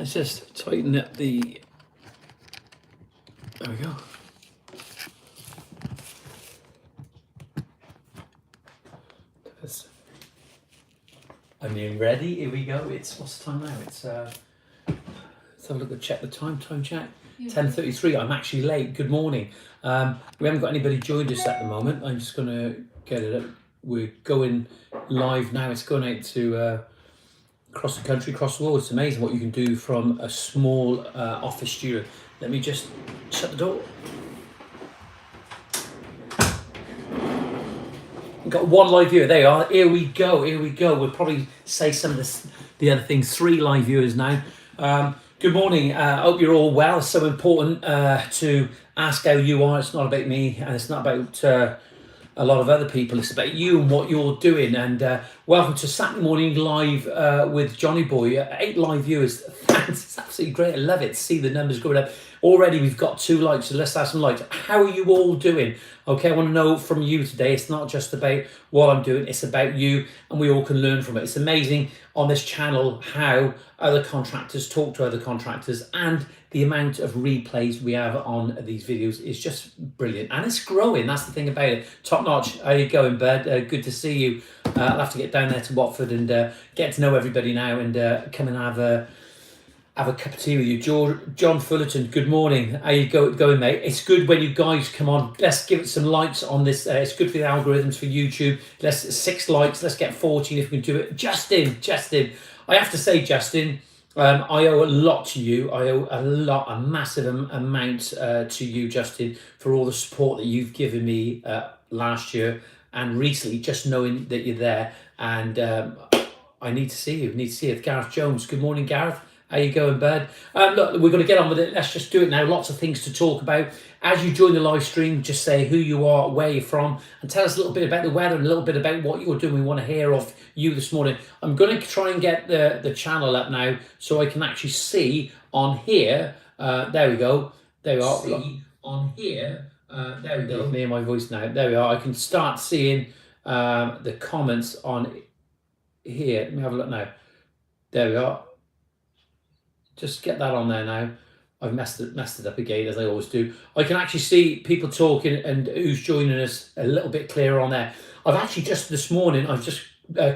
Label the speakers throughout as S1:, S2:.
S1: Let's just tighten up the, there we go. I mean, ready, here we go. It's, what's the time now? It's, let's have a look at, check the time check. 10:33, I'm actually late, good morning. We haven't got anybody joined us at the moment. I'm just gonna get it up. We're going live now. It's going out to across the country, across the world. It's amazing what you can do from a small office studio. Let me just shut the door. Got one live viewer. There you are. Here we go. Here we go. We'll probably say some of the other things. 3 live viewers now. Good morning. I hope you're all well. It's so important to ask how you are. It's not about me, and it's not about a lot of other people. It's about you and what you're doing. And welcome to Saturday Morning Live with Johnyboy. 8 live viewers. Thanks. It's absolutely great. I love it to see the numbers going up. Already we've got 2 likes, so let's have some likes. How are you all doing? Okay, I want to know from you today. It's not just about what I'm doing, it's about you, and we all can learn from it. It's amazing on this channel how other contractors talk to other contractors, and the amount of replays we have on these videos is just brilliant. And it's growing, that's the thing about it. Top notch. How you going, bud? Good to see you. I'll have to get down there to Watford and get to know everybody now, and come and have a cup of tea with you. John Fullerton, good morning. How you going, mate? It's good when you guys come on. Let's give it some likes on this. It's good for the algorithms for YouTube. Let's 6 likes. Let's get 14 if we can do it. Justin. I have to say, Justin, I owe a lot to you. I owe a massive amount to you, Justin, for all the support that you've given me last year and recently, just knowing that you're there. And I need to see you. Gareth Jones, good morning, Gareth. How you going, bud? Look, we're going to get on with it. Let's just do it now. Lots of things to talk about. As you join the live stream, just say who you are, where you're from, and tell us a little bit about the weather and a little bit about what you're doing. We want to hear off you this morning. I'm going to try and get the channel up now so I can actually see on here. There we go. There we are. See on here. There we go. Me and my voice now. There we are. I can start seeing the comments on here. Let me have a look now. There we are. Just get that on there now. I've messed it up again, as I always do. I can actually see people talking and who's joining us a little bit clearer on there. I've actually just this morning, I've just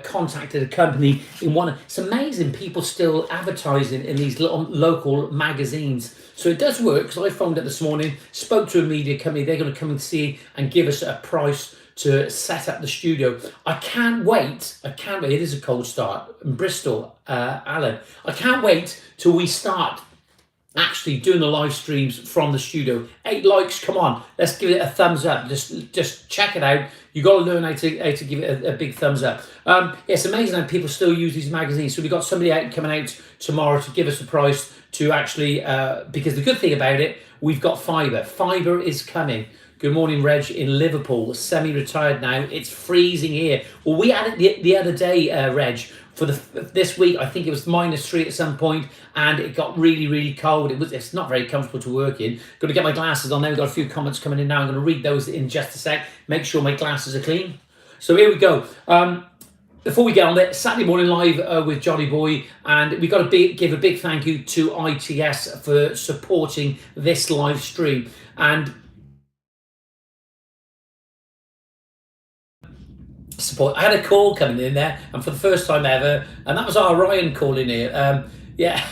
S1: contacted a company in one. It's amazing people still advertising in these little local magazines. So it does work, because I phoned up this morning, spoke to a media company. They're going to come and see and give us a price to set up the studio. I can't wait. It is a cold start in Bristol, Alan. I can't wait till we start actually doing the live streams from the studio. 8 likes, come on. Let's give it a thumbs up. Just check it out. You got to learn how to give it a big thumbs up. It's amazing how people still use these magazines. So we've got somebody coming out tomorrow to give us a price to actually, because the good thing about it, we've got fibre. Fibre is coming. Good morning, Reg in Liverpool, semi-retired now. It's freezing here. Well, we had it the other day, Reg, for this week. I think it was -3 at some point, and it got really, really cold. It's not very comfortable to work in. Got to get my glasses on now. We've got a few comments coming in now. I'm going to read those in just a sec. Make sure my glasses are clean. So here we go. Before we get on there, Saturday Morning Live with Johnyboy, and we've got to give a big thank you to ITS for supporting this live stream. And support. I had a call coming in there, and for the first time ever, and that was our Ryan calling here. Yeah,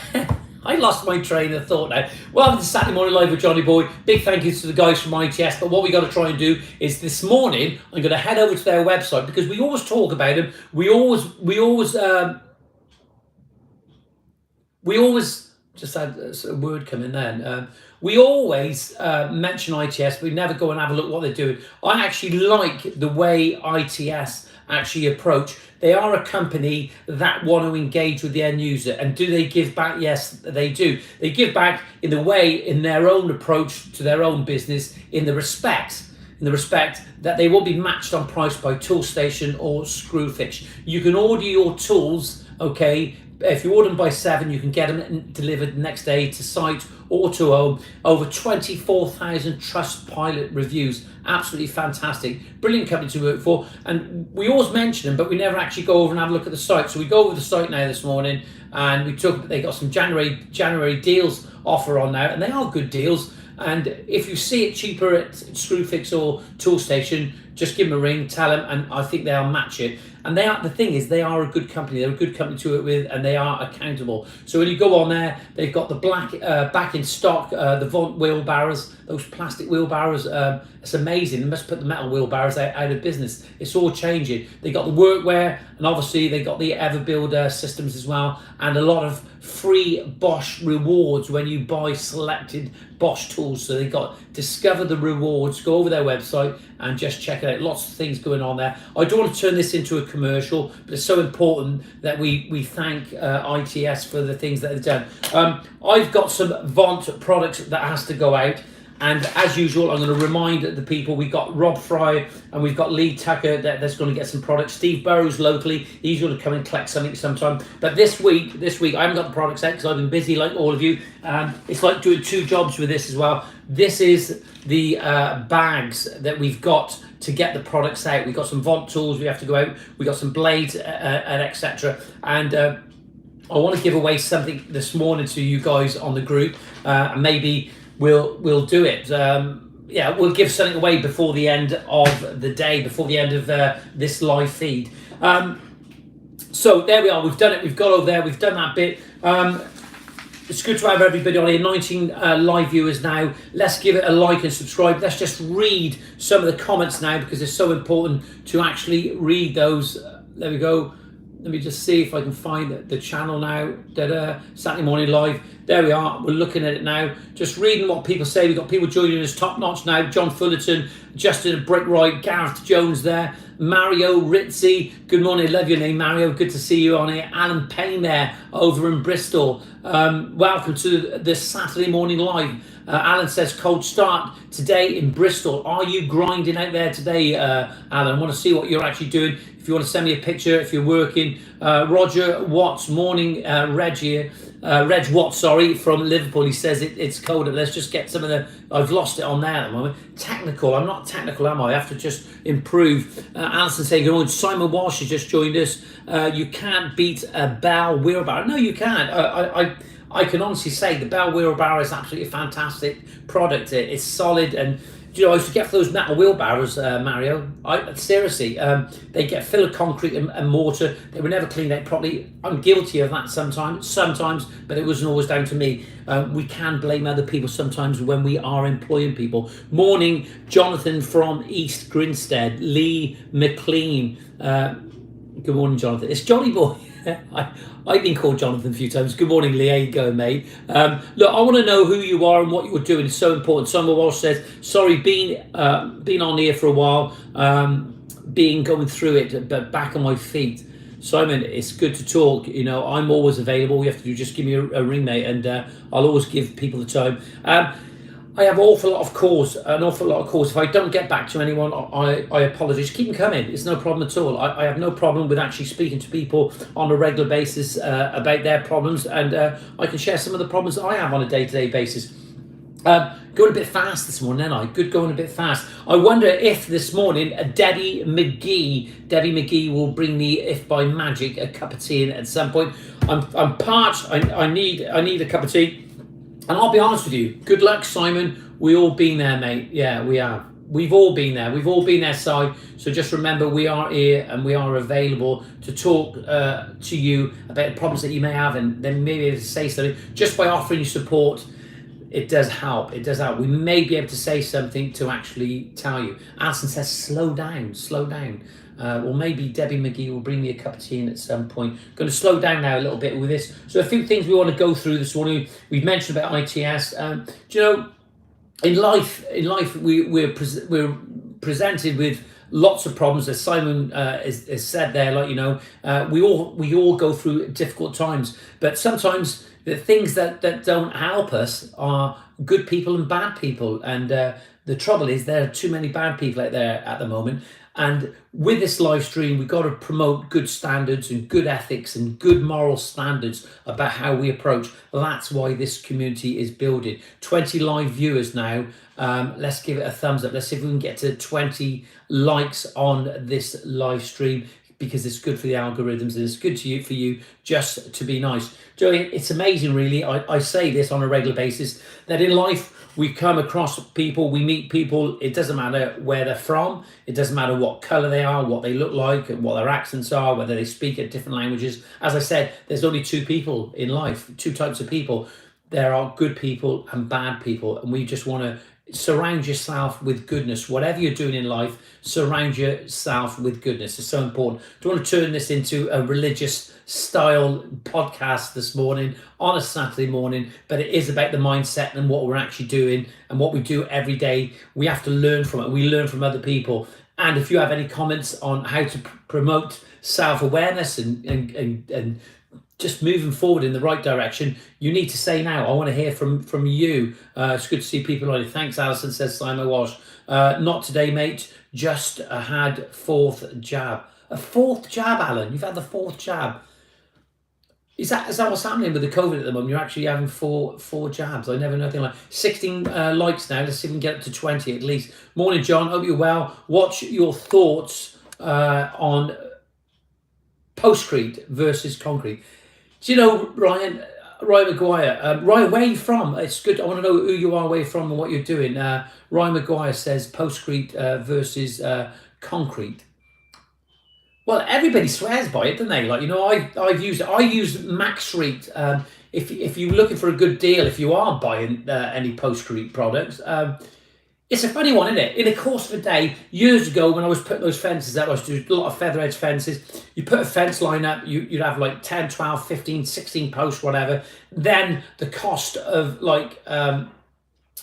S1: I lost my train of thought now. Welcome to Saturday Morning Live with Johnyboy. Big thank you to the guys from ITS. But what we got to try and do is this morning, I'm going to head over to their website, because we always talk about them. We always just had a word come in then. We always mention ITS, but we never go and have a look what they're doing. I actually like the way ITS actually approach. They are a company that want to engage with the end user. And do they give back? Yes, they do. They give back in their own approach to their own business, in the respect that they will be matched on price by Toolstation or Screwfix. You can order your tools, okay. If you order them by 7, you can get them delivered the next day to site or to home. Over 24,000 Trustpilot reviews. Absolutely fantastic. Brilliant company to work for. And we always mention them, but we never actually go over and have a look at the site. So we go over the site now this morning. and they got some January deals offer on now, and they are good deals. And if you see it cheaper at Screwfix or Toolstation, just give them a ring, tell them, and I think they'll match it. And the thing is, they are a good company. They're a good company to work with, and they are accountable. So when you go on there, they've got the black back in stock, the Vaunt wheelbarrows, those plastic wheelbarrows. It's amazing. They must put the metal wheelbarrows out of business. It's all changing. They got the workwear, and obviously they got the Everbuilder systems as well, and a lot of free Bosch rewards when you buy selected Bosch tools. So they got discover the rewards. Go over their website and just check it out. Lots of things going on there. I don't want to turn this into a commercial, but it's so important that we thank ITS for the things that they've done. I've got some Vaunt products that has to go out. And as usual, I'm going to remind the people, we've got Rob Fry and we've got Lee Tucker that's going to get some products. Steve Burrows locally, he's going to come and collect something sometime. But this week, I haven't got the products out because I've been busy like all of you. It's like doing two jobs with this as well. This is the bags that we've got to get the products out. We've got some Vaunt tools we have to go out. We've got some blades and etc. And I want to give away something this morning to you guys on the group. And maybe we'll do it. Yeah, we'll give something away before the end of the day, before the end of this live feed. So there we are. We've done it. We've got over there. We've done that bit. It's good to have everybody on here. 19 live viewers now. Let's give it a like and subscribe. Let's just read some of the comments now because it's so important to actually read those. There we go. Let me just see if I can find the channel now. Saturday Morning Live. There we are. We're looking at it now. Just reading what people say. We've got people joining us top notch now. John Fullerton, Justin Brickwright, Gareth Jones there. Mario Ritzy. Good morning. Love your name, Mario. Good to see you on here. Alan Payne there over in Bristol. Welcome to this Saturday Morning Live. Alan says, cold start today in Bristol. Are you grinding out there today, Alan? I want to see what you're actually doing. If you want to send me a picture, if you're working. Roger Watts, morning, Reg here. Reg Watts, sorry, from Liverpool. He says it's cold. Let's just get some of the... I've lost it on there at the moment. Technical. I'm not technical, am I? I have to just improve. Alison saying, good morning. Simon Walsh has just joined us. You can't beat a Bell wheelbarrow. No, you can't. I can honestly say the Bell wheelbarrow is absolutely a fantastic product. It's solid, and you know, I forget for those metal wheelbarrows, Mario. Seriously, they get full of concrete and mortar. They were never cleaned out properly. I'm guilty of that sometimes, but it wasn't always down to me. We can blame other people sometimes when we are employing people. Morning, Jonathan from East Grinstead, Lee McLean. Good morning, Jonathan. It's Johnyboy. I've been called Jonathan a few times. Good morning, Lee. How you going, mate? Look, I want to know who you are and what you're doing. It's so important. Simon Walsh says, sorry, been on here for a while, going through it, but back on my feet. Simon, it's good to talk. You know, I'm always available. You have to do just give me a ring, mate, and I'll always give people the time. I have an awful lot of calls. If I don't get back to anyone, I apologise. Keep them coming. It's no problem at all. I have no problem with actually speaking to people on a regular basis about their problems, and I can share some of the problems that I have on a day-to-day basis. Going a bit fast this morning, ain't I? Good going a bit fast. I wonder if this morning Debbie McGee will bring me, if by magic, a cup of tea in at some point. I'm parched. I need a cup of tea. And I'll be honest with you, good luck, Simon. We all been there, mate. Yeah, we have. We've all been there. We've all been there, Si. So just remember, we are here and we are available to talk to you about the problems that you may have, and then maybe able to say something. Just by offering you support, it does help. It does help. We may be able to say something to actually tell you. Alison says, slow down. Or maybe Debbie McGee will bring me a cup of tea in at some point. Going to slow down now a little bit with this. So a few things we want to go through this morning. We've mentioned about ITS. Do you know, in life, we're presented with lots of problems, as Simon has said there. Like, you know, we all go through difficult times, but sometimes the things that don't help us are good people and bad people, and the trouble is there are too many bad people out there at the moment. And with this live stream, we've got to promote good standards and good ethics and good moral standards about how we approach. That's why this community is building. 20 live viewers now. Let's give it a thumbs up. Let's see if we can get to 20 likes on this live stream. because it's good for the algorithms and it's good for you just to be nice. Joey, it's amazing, really. I say this on a regular basis, that in life we come across people, we meet people. It doesn't matter where they're from. It doesn't matter what color they are, what they look like, and what their accents are, whether they speak at different languages. As I said, there's only two people in life, two types of people. There are good people and bad people, and we just want to surround yourself with goodness. Whatever you're doing in life, surround yourself with goodness. It's so important. Don't want to turn this into a religious style podcast this morning on a Saturday morning, but it is about the mindset and what we're actually doing and what we do every day. We have to learn from it. We learn from other people. And if you have any comments on how to promote self-awareness and just moving forward in the right direction, you need to say now. I want to hear from you. It's good to see people on it. Thanks, Alison, says Simon Walsh. Not today, mate. Just had fourth jab. A fourth jab, Alan. You've had the fourth jab. Is that what's happening with the COVID at the moment? You're actually having four jabs. I never know anything like 16 likes now. Let's see if we can get up to 20 at least. Morning, John. Hope you're well. What's your thoughts on postcrete versus concrete? Do you know, Ryan Maguire? Ryan, where are you from? It's good. I want to know who you are, where you're from, and what you're doing. Ryan Maguire says postcrete versus concrete. Well, everybody swears by it, don't they? Like, you know, I've used it. I use Maxrete. If you're looking for a good deal, if you are buying any postcrete products, it's a funny one, isn't it? In the course of a day, years ago, when I was putting those fences up, I was doing a lot of feather edge fences. You put a fence line up, you'd have like 10, 12, 15, 16 posts, whatever. Then the cost of like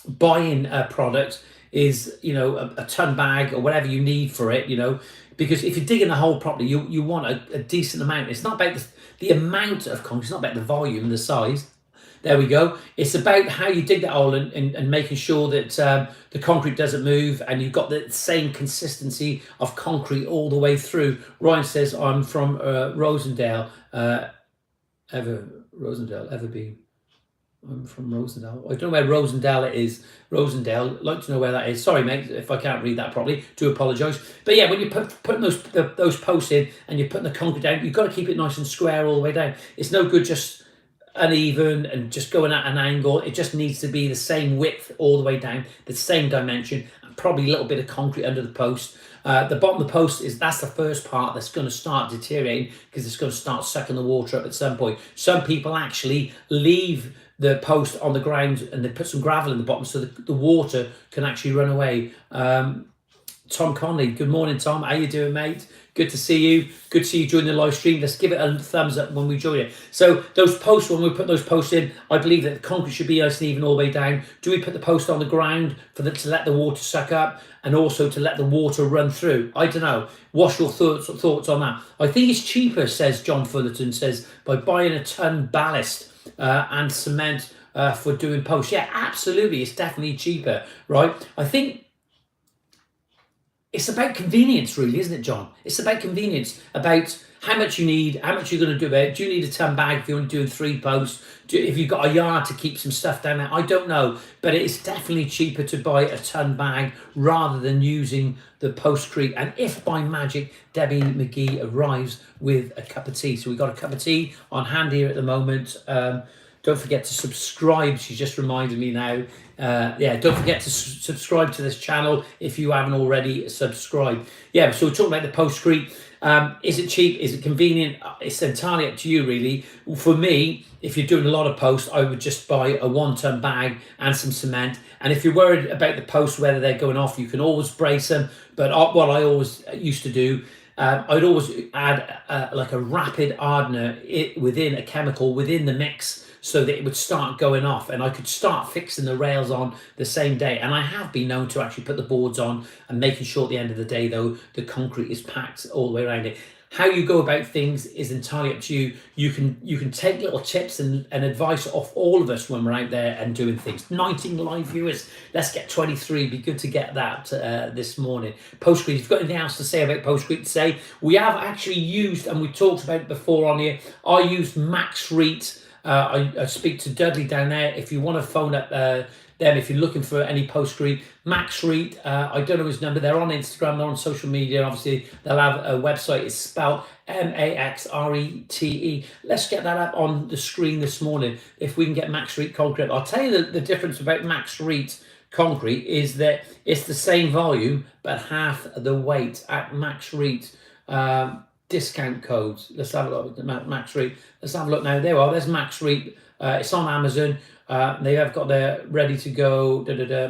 S1: buying a product is, you know, a ton bag or whatever you need for it, you know, because if you're digging the hole properly, you want a decent amount. It's not about the amount of concrete, it's not about the volume, the size. There we go. It's about how you dig that hole and making sure that the concrete doesn't move and you've got the same consistency of concrete all the way through. Ryan says, I'm from Rosendale. Everby. I'm from Rosendale. I don't know where Rosendale is. Rosendale. I'd like to know where that is. Sorry, mate, if I can't read that properly. Do apologise. But yeah, when you're putting those posts in and you're putting the concrete down, you've got to keep it nice and square all the way down. It's no good just uneven and just going at an angle. It just needs to be the same width all the way down, the same dimension, and probably a little bit of concrete under the post. The bottom of the post that's the first part that's going to start deteriorating because it's going to start sucking the water up at some point. Some people actually leave the post on the ground and they put some gravel in the bottom so the water can actually run away. Tom Conley, good morning, Tom. How you doing, mate? Good to see you. Good to see you join the live stream. Let's give it a thumbs up when we join it. So those posts, when we put those posts in, I believe that the concrete should be nice and even all the way down. Do we put the post on the ground to let the water suck up and also to let the water run through? I don't know. What's your thoughts on that? I think it's cheaper, says John Fullerton, says, by buying a ton ballast and cement for doing posts. Yeah, absolutely. It's definitely cheaper, right? I think it's about convenience, really, isn't it, John? It's about convenience, about how much you need, how much you're going to do about it. Do you need a ton bag if you're only doing 3 posts? If you've got a yard to keep some stuff down there? I don't know, but it's definitely cheaper to buy a ton bag rather than using the postcrete. And if by magic Debbie McGee arrives with a cup of tea. So we've got a cup of tea on hand here at the moment. Don't forget to subscribe. She's just reminded me now. Don't forget to subscribe to this channel if you haven't already subscribed. Yeah, so we're talking about the postcrete. Is it cheap? Is it convenient? It's entirely up to you, really. For me, if you're doing a lot of posts, I would just buy a 1-ton bag and some cement. And if you're worried about the posts, whether they're going off, you can always brace them. But what I always used to do, I'd always add like a rapid hardener within a chemical within the mix, so that it would start going off and I could start fixing the rails on the same day. And I have been known to actually put the boards on and making sure at the end of the day, though, the concrete is packed all the way around it. How you go about things is entirely up to you. You can take little tips and advice off all of us when we're out there and doing things. 19 live viewers. Let's get 23. Be good to get that this morning. Postcrete. If you've got anything else to say about postcrete, say. We have actually used, and we talked about it before on here, I used Maxrete I speak to Dudley down there. If you want to phone up them, if you're looking for any postcrete, Max Reed, I don't know his number. They're on Instagram, they're on social media. Obviously, they'll have a website. It's spelled Maxrete. Let's get that up on the screen this morning. If we can get Max Reed concrete, I'll tell you the difference about Max Reed concrete is that it's the same volume but half the weight at Max Reed. Discount codes. Let's have a look at Max Reed. Let's have a look now. There we are. There's Max Reed. It's on Amazon. They have got their ready to go.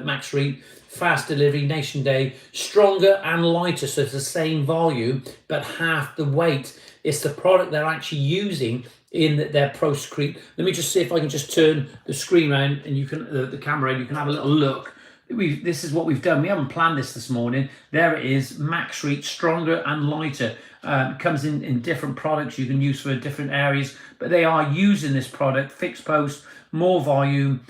S1: Max Reed, fast delivery, nation day, stronger and lighter. So it's the same volume but half the weight. It's the product they're actually using in their postcrete. Let me just see if I can just turn the screen around and you can the camera and you can have a little look. This is what we've done. We haven't planned this morning. There it is, Max Reed, stronger and lighter. It comes in different products you can use for different areas, but they are using this product, fixed post, more volume.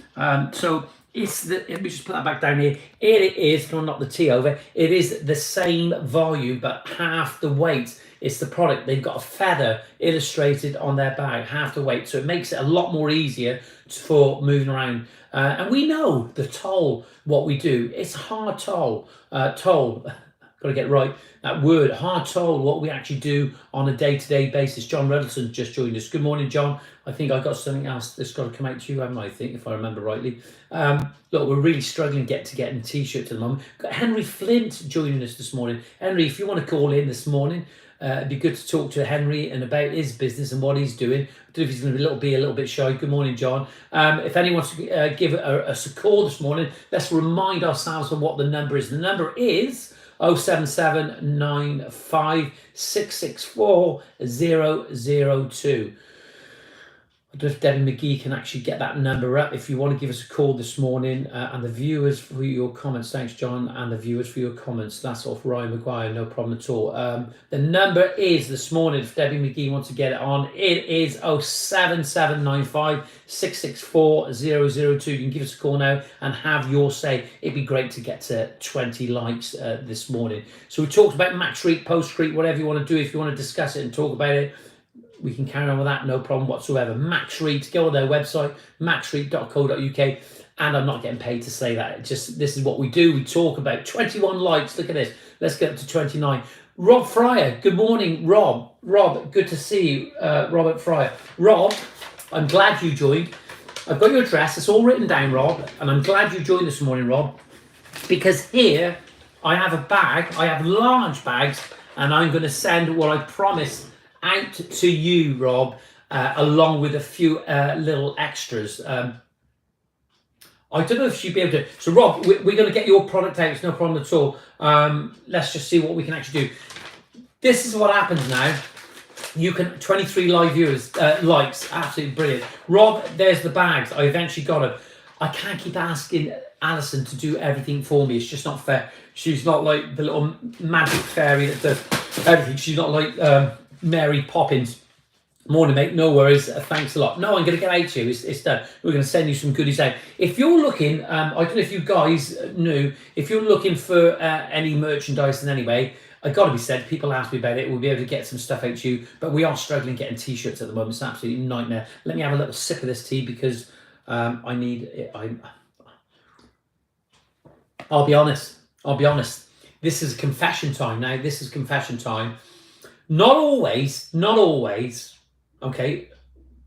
S1: So it's let me just put that back down here. It is, can I knock the T over? It is the same volume, but half the weight. It's the product. They've got a feather illustrated on their bag, half the weight. So it makes it a lot more easier for moving around. And we know the toll, what we do. It's hard toll. Got to get right that word, hard toll, what we actually do on a day-to-day basis. John Ruddleson just joined us. Good morning, John. I think I got something else that's got to come out to you, haven't I think, if I remember rightly. Look, we're really struggling getting t-shirts at the moment. Got Henry Flint joining us this morning. Henry, if you want to call in this morning, it'd be good to talk to Henry and about his business and what he's doing. I don't know if he's going to be a little bit shy. Good morning, John. If anyone wants to give us a call this morning, let's remind ourselves of what the number is. The number is 07795 664 002. I don't know if Debbie McGee can actually get that number up if you want to give us a call this morning. And the viewers for your comments. Thanks, John. And the viewers for your comments. That's off Ryan Maguire. No problem at all. The number is this morning, if Debbie McGee wants to get it on, it is 07795 664 002. You can give us a call now and have your say. It'd be great to get to 20 likes this morning. So we talked about Max Reed, postcrete, whatever you want to do. If you want to discuss it and talk about it, we can carry on with that, no problem whatsoever. Max Reed, go on their website, maxreed.co.uk, and I'm not getting paid to say that. This is what we do. We talk about 21 likes. Look at this. Let's get up to 29. Rob Fryer, good morning, Rob. Rob, good to see you, Robert Fryer. Rob, I'm glad you joined. I've got your address. It's all written down, Rob, and I'm glad you joined this morning, Rob, because here I have a bag. I have large bags, and I'm going to send what I promised out to you, Rob, along with a few little extras. I don't know if you'd be able to. So, Rob, we're going to get your product out. It's no problem at all. Let's just see what we can actually do. This is what happens now. You can 23 live viewers, likes, absolutely brilliant. Rob, there's the bags. I eventually got them. I can't keep asking Alison to do everything for me. It's just not fair. She's not like the little magic fairy that does everything. She's not like Mary Poppins. Morning, mate. No worries. Thanks a lot. No, I'm going to get out to you. It's done. We're going to send you some goodies out. If you're looking, I don't know if you guys knew, if you're looking for any merchandise in any way, I got to be said, people ask me about it. We'll be able to get some stuff out to you, but we are struggling getting t-shirts at the moment. It's an absolute nightmare. Let me have a little sip of this tea because I need it. I'll be honest. This is confession time now. This is confession time. Not always, okay,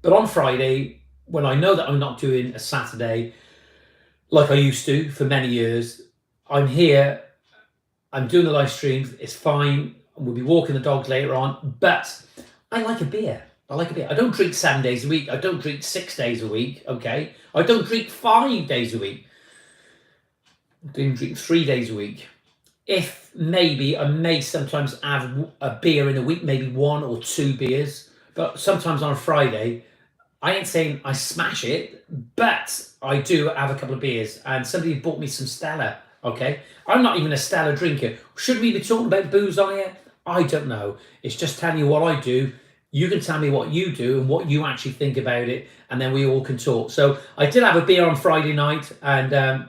S1: but on Friday, when I know that I'm not doing a Saturday like I used to for many years, I'm here, I'm doing the live streams, it's fine, we'll be walking the dogs later on, but I like a beer. I don't drink 7 days a week, I don't drink 6 days a week, okay? I don't drink 5 days a week. I don't drink 3 days a week. If maybe I may sometimes have a beer in a week, maybe 1 or 2 beers, but sometimes on a Friday, I ain't saying I smash it, but I do have a couple of beers. And somebody bought me some Stella, okay? I'm not even a Stella drinker. Should we be talking about booze on here? I don't know. It's just telling you what I do. You can tell me what you do and what you actually think about it, and then we all can talk. So I did have a beer on Friday night, and I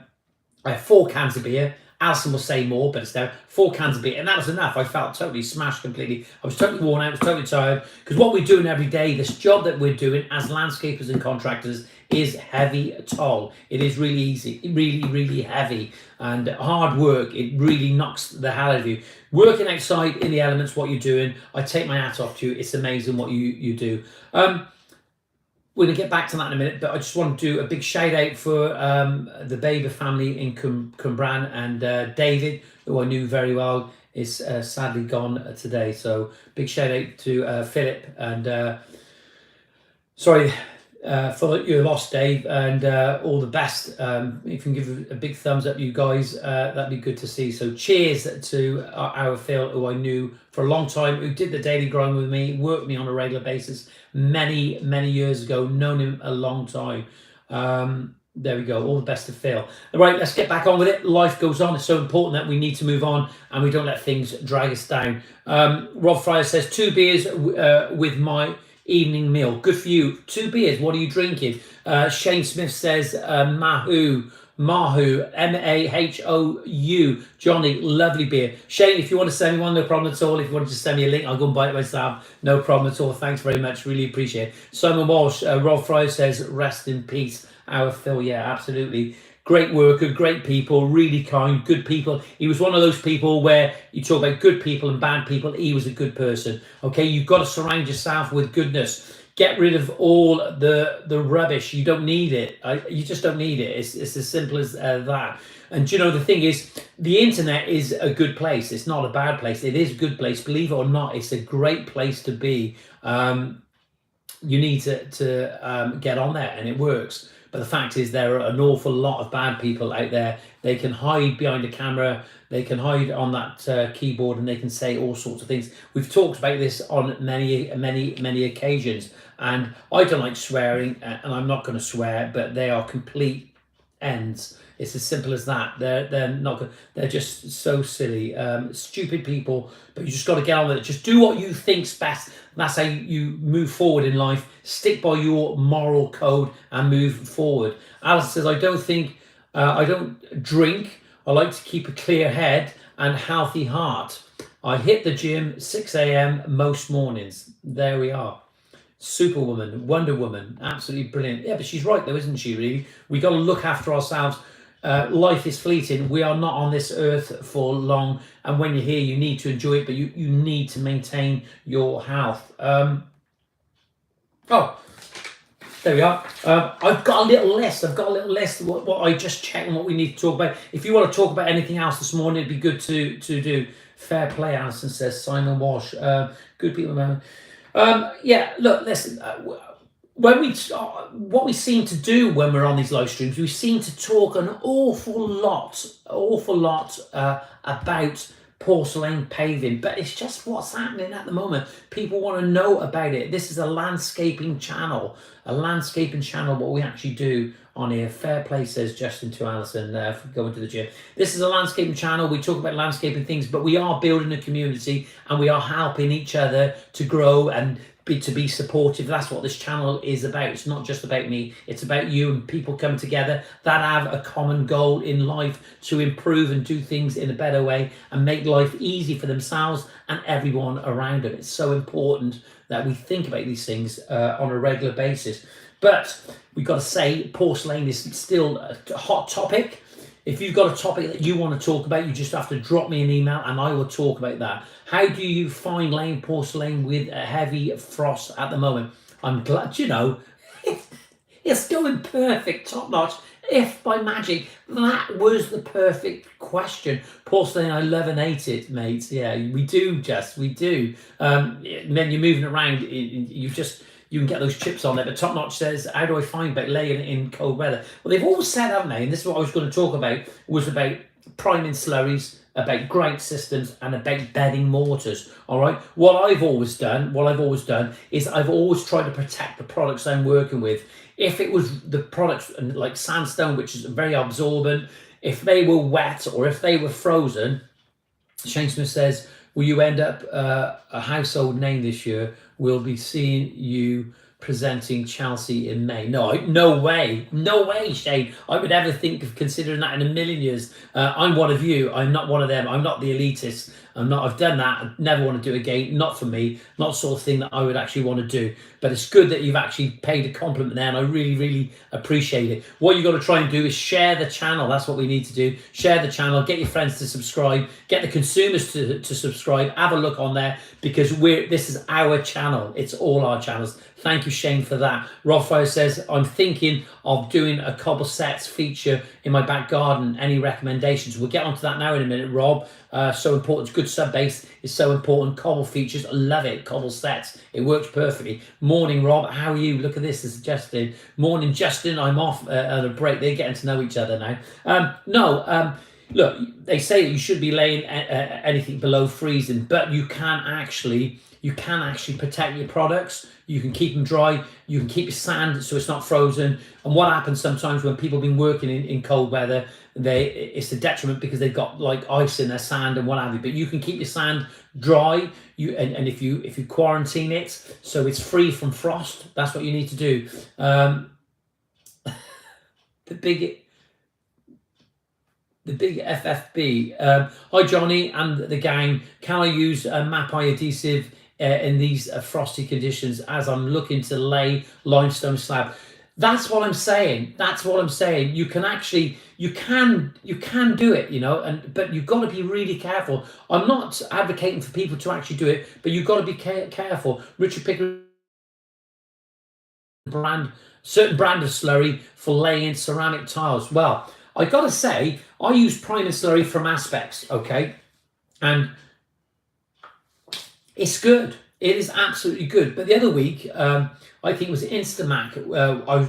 S1: have 4 cans of beer. Alison will say more, but it's there. 4 cans of beer, and that was enough. I felt totally smashed completely. I was totally worn out, I was totally tired, because what we're doing every day, this job that we're doing as landscapers and contractors, is heavy toll. It is really easy, really heavy, and hard work. It really knocks the hell out of you. Working outside in the elements, what you're doing, I take my hat off to you. It's amazing what you do. We're going to get back to that in a minute, but I just want to do a big shout out for the Baber family in Cwmbran, and David, who I knew very well, is sadly gone today. So big shout out to Philip, and sorry for your loss, Dave, and all the best. If you can give a big thumbs up, you guys, that'd be good to see. So cheers to our Phil, who I knew for a long time, who did the daily grind with me, worked with me on a regular basis many years ago, known him a long time. There we go. All the best to Phil. All right, let's get back on with it. Life goes on. It's so important that we need to move on and we don't let things drag us down. Rob Fryer says 2 beers with my evening meal. Good for you. 2 beers. What are you drinking? Shane Smith says Mahu, M-A-H-O-U. Johnny, lovely beer. Shane, if you want to send me one, no problem at all. If you want to just send me a link, I'll go and buy it myself. No problem at all. Thanks very much. Really appreciate it. Simon Walsh, Rob Fry says, rest in peace, our Phil. Yeah, absolutely. Great worker, great people, really kind, good people. He was one of those people where you talk about good people and bad people. He was a good person. Okay, you've got to surround yourself with goodness. Get rid of all the rubbish. You don't need it. You just don't need it. It's as simple as that. And you know, the thing is, the internet is a good place. It's not a bad place. It is a good place. Believe it or not, it's a great place to be. You need to get on there, and it works. But the fact is, there are an awful lot of bad people out there. They can hide behind a camera. They can hide on that keyboard, and they can say all sorts of things. We've talked about this on many occasions. And I don't like swearing, and I'm not going to swear, but they are complete ends. It's as simple as that. They're not good. They're just so silly, stupid people. But you just got to get on with it. Just do what you think's best. That's how you move forward in life. Stick by your moral code and move forward. Alice says, I don't drink. I like to keep a clear head and healthy heart. I hit the gym 6 a.m. most mornings. There we are. Superwoman, Wonder Woman, absolutely brilliant. Yeah, but she's right though, isn't she, really? We got to look after ourselves. Life is fleeting. We are not on this earth for long, and when you're here, you need to enjoy it, but you need to maintain your health. Oh, there we are. I've got a little list. What I just checked and what we need to talk about. If you want to talk about anything else this morning, it'd be good to do. Fair play, Alison says. Simon Walsh. Good people, man. Yeah, look, listen, what we seem to do when we're on these live streams, we seem to talk an awful lot about porcelain paving, but it's just what's happening at the moment. People want to know about it. This is a landscaping channel, what we actually do on here. Fair play, says Justin to Alison, for going to the gym. This is a landscaping channel. We talk about landscaping things, but we are building a community, and we are helping each other to grow and to be supportive. That's what this channel is about. It's not just about me. It's about you and people come together that have a common goal in life to improve and do things in a better way and make life easy for themselves and everyone around them. It's so important that we think about these things on a regular basis. But we've got to say, porcelain is still a hot topic. If you've got a topic that you want to talk about, you just have to drop me an email and I will talk about that. How do you find laying porcelain with a heavy frost at the moment? I'm glad, it's going perfect, top notch. If by magic, that was the perfect question. Porcelain, I love and hate it, mate. Yeah, we do, we do. Then you're moving around, you can get those chips on there. But Top Notch says, how do I find about laying it in cold weather? Well, they've all said, haven't they? And this is what I was going to talk about, was about priming slurries, about grout systems, and about bedding mortars. All right. What I've always done is I've always tried to protect the products I'm working with. If it was the products like sandstone, which is very absorbent, if they were wet or if they were frozen, Shane Smith says, will you end up a household name this year? We'll be seeing you presenting Chelsea in May. No way, Shane. I would ever think of considering that in a million years. I'm one of you. I'm not one of them. I'm not the elitist. I've done that. I never want to do it again. Not for me. Not the sort of thing that I would actually want to do. But it's good that you've actually paid a compliment there, and I really, really appreciate it. What you've got to try and do is share the channel. That's what we need to do. Share the channel. Get your friends to subscribe. Get the consumers to subscribe. Have a look on there, because this is our channel. It's all our channels. Thank you, Shane, for that. Rothfire says, I'm thinking of doing a cobble sets feature in my back garden. Any recommendations? We'll get onto that now in a minute, Rob. So important. Good sub base is so important. Cobble features, I love it. Cobble sets, it works perfectly. Morning, Rob. How are you? Look at this. This is Justin. Morning, Justin. I'm off at a break. They're getting to know each other now. Look, they say that you should be laying anything below freezing, but you can actually protect your products. You can keep them dry. You can keep your sand so it's not frozen. And what happens sometimes when people have been working in cold weather, it's a detriment because they've got like ice in their sand and what have you. But you can keep your sand dry. And if you quarantine it so it's free from frost, that's what you need to do. The big FFB. Hi, Johnny and the gang. Can I use Map-I adhesive in these frosty conditions as I'm looking to lay limestone slab? That's what I'm saying. You can do it, but you've got to be really careful. I'm not advocating for people to actually do it, but you've got to be careful. Richard Pickering certain brand of slurry for laying ceramic tiles. Well, I gotta say, I use priming slurry from Aspects, okay? And it's good. It is absolutely good. But the other week, I think it was Instamac,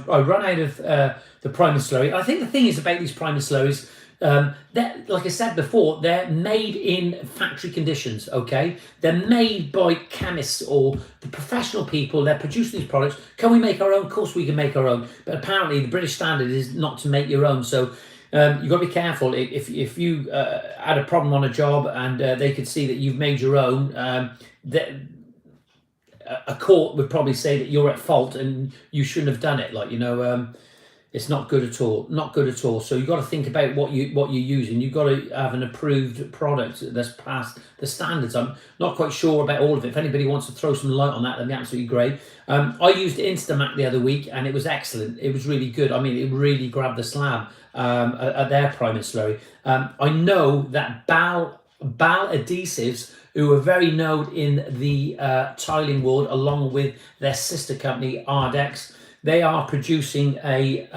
S1: I run out of the priming slurry. I think the thing is about these priming slurries, that, like I said before, they're made in factory conditions, okay? They're made by chemists or the professional people. They're producing these products. Can we make our own? Of course we can make our own. But apparently the British standard is not to make your own. So you've got to be careful. If you had a problem on a job and they could see that you've made your own, a court would probably say that you're at fault and you shouldn't have done it. It's not good at all. Not good at all. So you've got to think about what you're using. You've got to have an approved product that's passed the standards. I'm not quite sure about all of it. If anybody wants to throw some light on that, that'd be absolutely great. I used Instamac the other week and it was excellent. It was really good. I mean, it really grabbed the slab at their priming slurry. I know that Bal Adhesives, who are very known in the tiling world, along with their sister company Ardex, they are producing a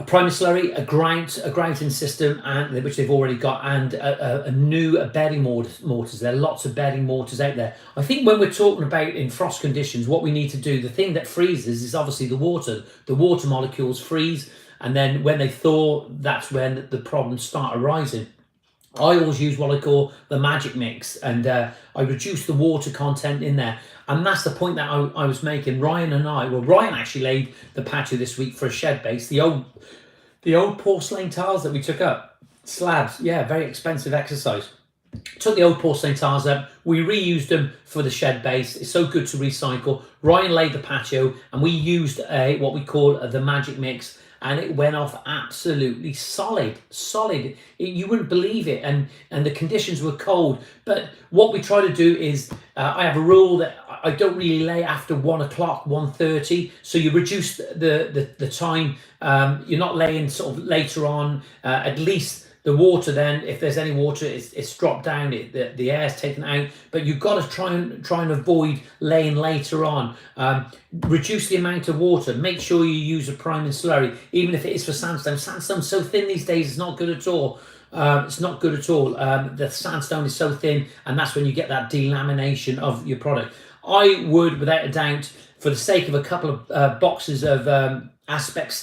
S1: priming slurry, a grouting system, and which they've already got, and a new bedding mortars. There are lots of bedding mortars out there. I think when we're talking about in frost conditions, what we need to do, the thing that freezes is obviously the water. The water molecules freeze, and then when they thaw, that's when the problems start arising. I always use what I call the magic mix, and I reduce the water content in there. And that's the point that I was making. Ryan actually laid the patio this week for a shed base. The old porcelain tiles that we took up, slabs, yeah, very expensive exercise. Took the old porcelain tiles up, we reused them for the shed base. It's so good to recycle. Ryan laid the patio, and we used what we call the magic mix, and it went off absolutely solid. You wouldn't believe it, and the conditions were cold. But what we try to do is, I have a rule that I don't really lay after 1 o'clock, 1:30, so you reduce the time. You're not laying sort of later on. At least the water, then, if there's any water, it's dropped down, the air's taken out. But you've got to try and avoid laying later on. Reduce the amount of water. Make sure you use a priming slurry, even if it is for sandstone. Sandstone's so thin these days, it's not good at all. It's not good at all. The sandstone is so thin, and that's when you get that delamination of your product. I would, without a doubt, for the sake of a couple of boxes of Aspects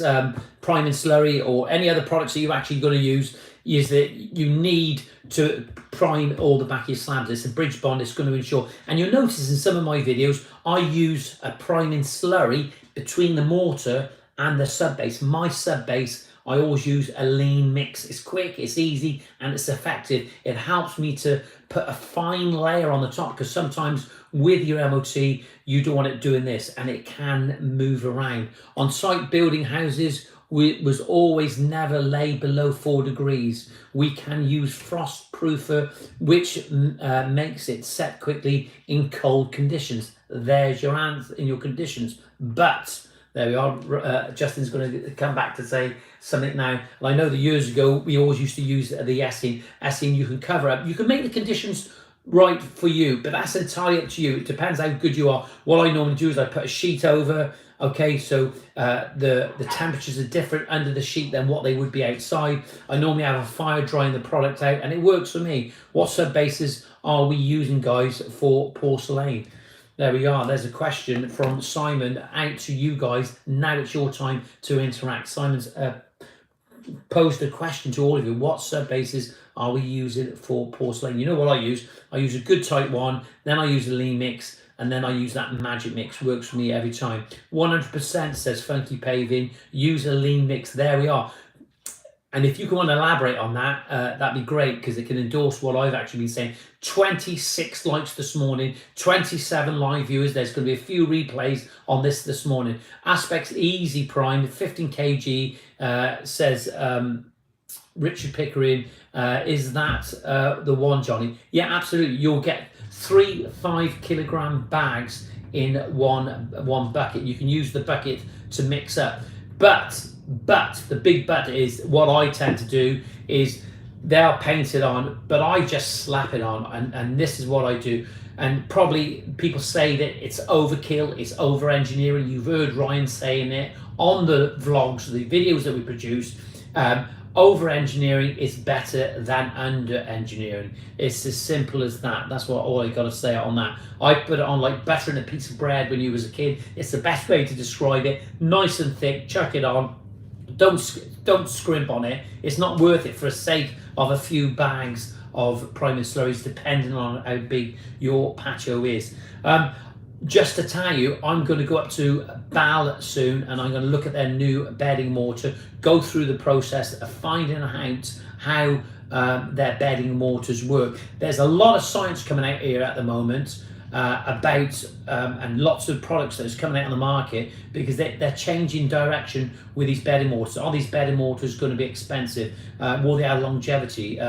S1: priming slurry or any other products that you're actually going to use, is that you need to prime all the back of your slabs. It's a bridge bond. It's going to ensure, and you'll notice in some of my videos, I use a priming slurry between the mortar and the sub base. My sub base, I always use a lean mix. It's quick, it's easy, and it's effective. It helps me to put a fine layer on the top, because sometimes with your MOT, you don't want it doing this, and it can move around. On site building houses, was always never lay below 4 degrees. We can use frost proofer, which makes it set quickly in cold conditions. There's your answer in your conditions. But there we are. Justin's going to come back to say something now. And I know that years ago we always used to use the Essing. Essing you can cover up. You can make the conditions right for you, but that's entirely up to you. It depends how good you are. What I normally do is I put a sheet over. Okay, so the temperatures are different under the sheet than what they would be outside. I normally have a fire drying the product out, and it works for me. What sub bases are we using, guys, for Porcelain? There we are. There's a question from Simon out to you guys. Now it's your time to interact. Simon's posed a question to all of you. What sub bases are we using for Porcelain? You know what I use? I use a good type 1, then I use a lean mix, and then I use that magic mix. Works for me every time. 100% says Funky Paving. Use a lean mix. There we are. And if you can want to elaborate on that, that'd be great, because it can endorse what I've actually been saying. 26 likes this morning, 27 live viewers. There's going to be a few replays on this morning. Aspects Easy Prime, 15 kg, says Richard Pickering. Is that the one, Johnny? Yeah, absolutely. You'll get 3 5-kilogram bags in one bucket. You can use the bucket to mix up, but the big but is, what I tend to do is they are painted on, but I just slap it on, and this is what I do. And probably people say that it's overkill, it's over engineering. You've heard Ryan saying it on the vlogs, the videos that we produce. Over engineering is better than under engineering. It's as simple as that. That's what all I got to say on that. I put it on like buttering a piece of bread when you was a kid. It's the best way to describe it. Nice and thick. Chuck it on. Don't scrimp on it. It's not worth it for the sake of a few bags of priming slurries, depending on how big your patio is. Just to tell you, I'm going to go up to Bal soon, and I'm going to look at their new bedding mortar, go through the process of finding out how their bedding mortars work. There's a lot of science coming out here at the moment about and lots of products that's coming out on the market, because they're changing direction with these bedding mortars. Are these bedding mortars going to be expensive? Will they have longevity?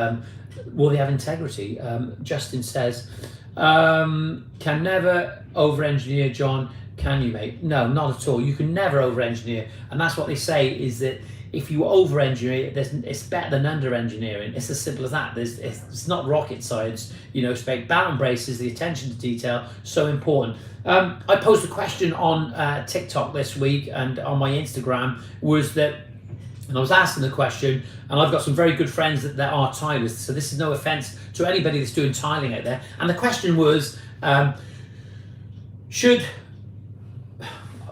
S1: Will they have integrity? Justin says, can never over-engineer, John. Can you, mate? No, not at all. You can never over-engineer, and that's what they say, is that if you over-engineer it, it's better than under-engineering. It's as simple as that. It's not rocket science. You know, batten braces, the attention to detail, so important. I posed a question on TikTok this week and on my Instagram, was that, and I was asking the question, and I've got some very good friends that are tilers, so this is no offense to anybody that's doing tiling out there. And the question was,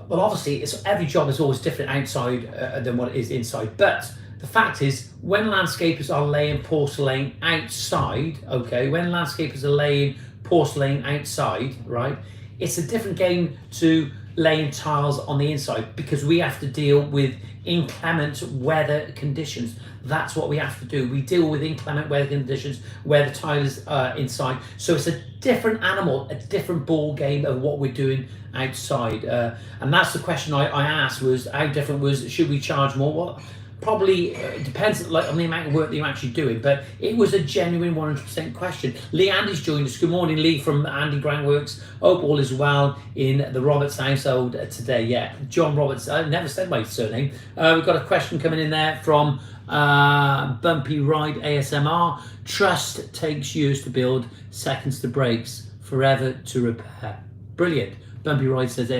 S1: well, obviously, every job is always different outside than what it is inside. But the fact is, when landscapers are laying porcelain outside, okay, when landscapers are laying porcelain outside, right, it's a different game to laying tiles on the inside, because we have to deal with inclement weather conditions. That's what we have to do. We deal with inclement weather conditions where the tile is inside. So it's a different animal, a different ball game of what we're doing outside. And that's the question I asked, was how different was, should we charge more? Well, probably depends like on the amount of work that you're actually doing, but it was a genuine 100% question. Lee Andy's joined us. Good morning, Lee, from Andy Grantworks. Hope all is well in the Roberts household today. Yeah, John Roberts. I never said my surname. We've got a question coming in there from Bumpy Ride ASMR. Trust takes years to build, seconds to breaks, forever to repair. Brilliant. Bumpy Ride says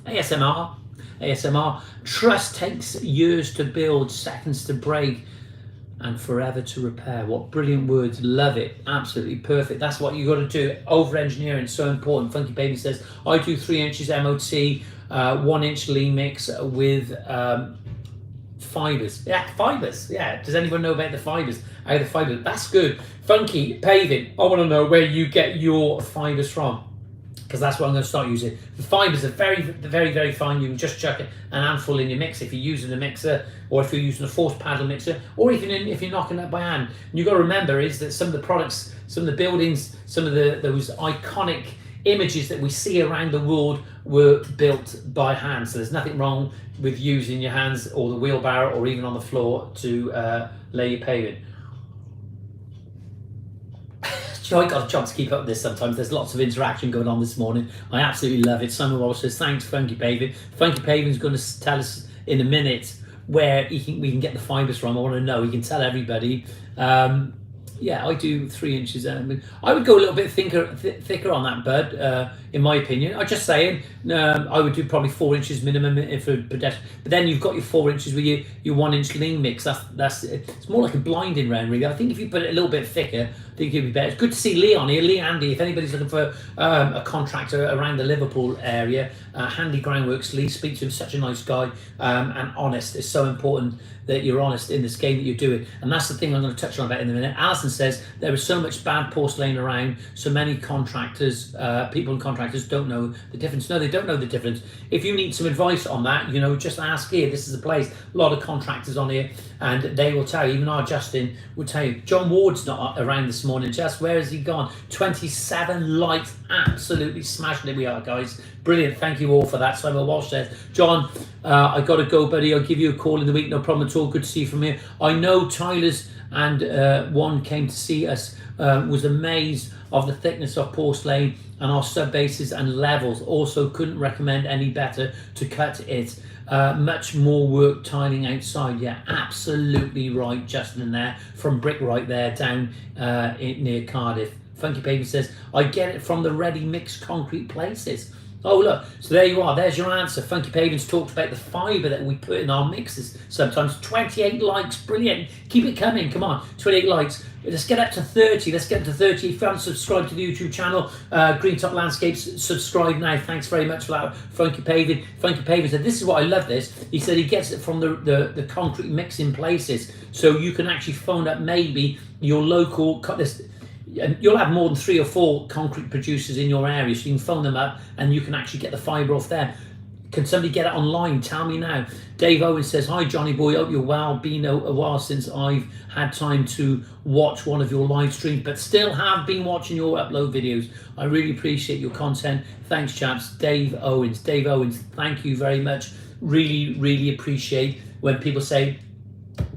S1: ASMR. Trust takes years to build, seconds to break, and forever to repair. What brilliant words. Love it. Absolutely perfect. That's what you got to do. Over engineering, so important. Funky Baby says, I do 3 inches MOT, 1 inch lean mix with fibers. Yeah, fibers. Yeah. Does anyone know about the fibers? How the fibers? That's good. Funky Paving. I want to know where you get your fibers from. because that's what I'm going to start using. The fibres are very fine. You can just chuck an handful in your mix if you're using a mixer, or if you're using a force paddle mixer, or even if you're knocking that by hand. And you've got to remember is that some of the products, some of the buildings, some of those iconic images that we see around the world were built by hand. So there's nothing wrong with using your hands or the wheelbarrow or even on the floor to lay your paving. I got a job to keep up with this sometimes. There's lots of interaction going on this morning. I absolutely love it. Simon Walsh says, thanks, Funky Paving. Funky Paving's going to tell us in a minute where we can get the fibres from. I want to know. He can tell everybody. Yeah, I do 3 inches. I would go a little bit thicker on that, bud, in my opinion. I'm just saying, I would do probably 4 inches minimum for pedestrian. But then you've got your 4 inches with your 1 inch lean mix. It's more like a blinding round, really. I think if you put it a little bit thicker, I think it'd be better. It's good to see Lee on here. Lee Andy, if anybody's looking for a contractor around the Liverpool area, Handy Groundworks, Lee, speak to him, such a nice guy, and honest. It's so important that you're honest in this game that you're doing. And that's the thing I'm going to touch on about in a minute. Alison says there is so much bad porcelain around, so many contractors, people and contractors don't know the difference. No, they don't know the difference. If you need some advice on that, just ask here. This is a place, a lot of contractors on here, and they will tell you. Even our Justin will tell you. John Ward's not around this morning. Just where has he gone? 27 likes, absolutely smashing it. We are, guys. Brilliant. Thank you all for that. Simon Walsh says, John, I got to go, buddy. I'll give you a call in the week. No problem at all. Good to see you from here. I know Tyler's and one came to see us, was amazed of the thickness of porcelain and our sub bases and levels. Also couldn't recommend any better to cut it. Much more work tiling outside. Yeah, absolutely right, Justin, in there from Brick right there down near Cardiff. Funky Baby says, I get it from the ready mixed concrete places. Oh, look, so there you are. There's your answer. Funky Pavings talked about the fibre that we put in our mixes sometimes. 28 likes. Brilliant. Keep it coming. Come on. 28 likes. Let's get up to 30. Let's get up to 30. If you haven't subscribed to the YouTube channel, Greentop Landscapes, subscribe now. Thanks very much for that, Funky Paving. Funky Paving said, this is what I love this. He said he gets it from the concrete mixing places. So you can actually phone up maybe your local... And you'll have more than 3 or 4 concrete producers in your area, so you can phone them up and you can actually get the fibre off them. Can somebody get it online? Tell me now. Dave Owen says, hi Johnyboy, hope you're well. Been a while since I've had time to watch one of your live streams, but still have been watching your upload videos. I really appreciate your content. Thanks, chaps. Dave Owens, thank you very much. Really appreciate when people say,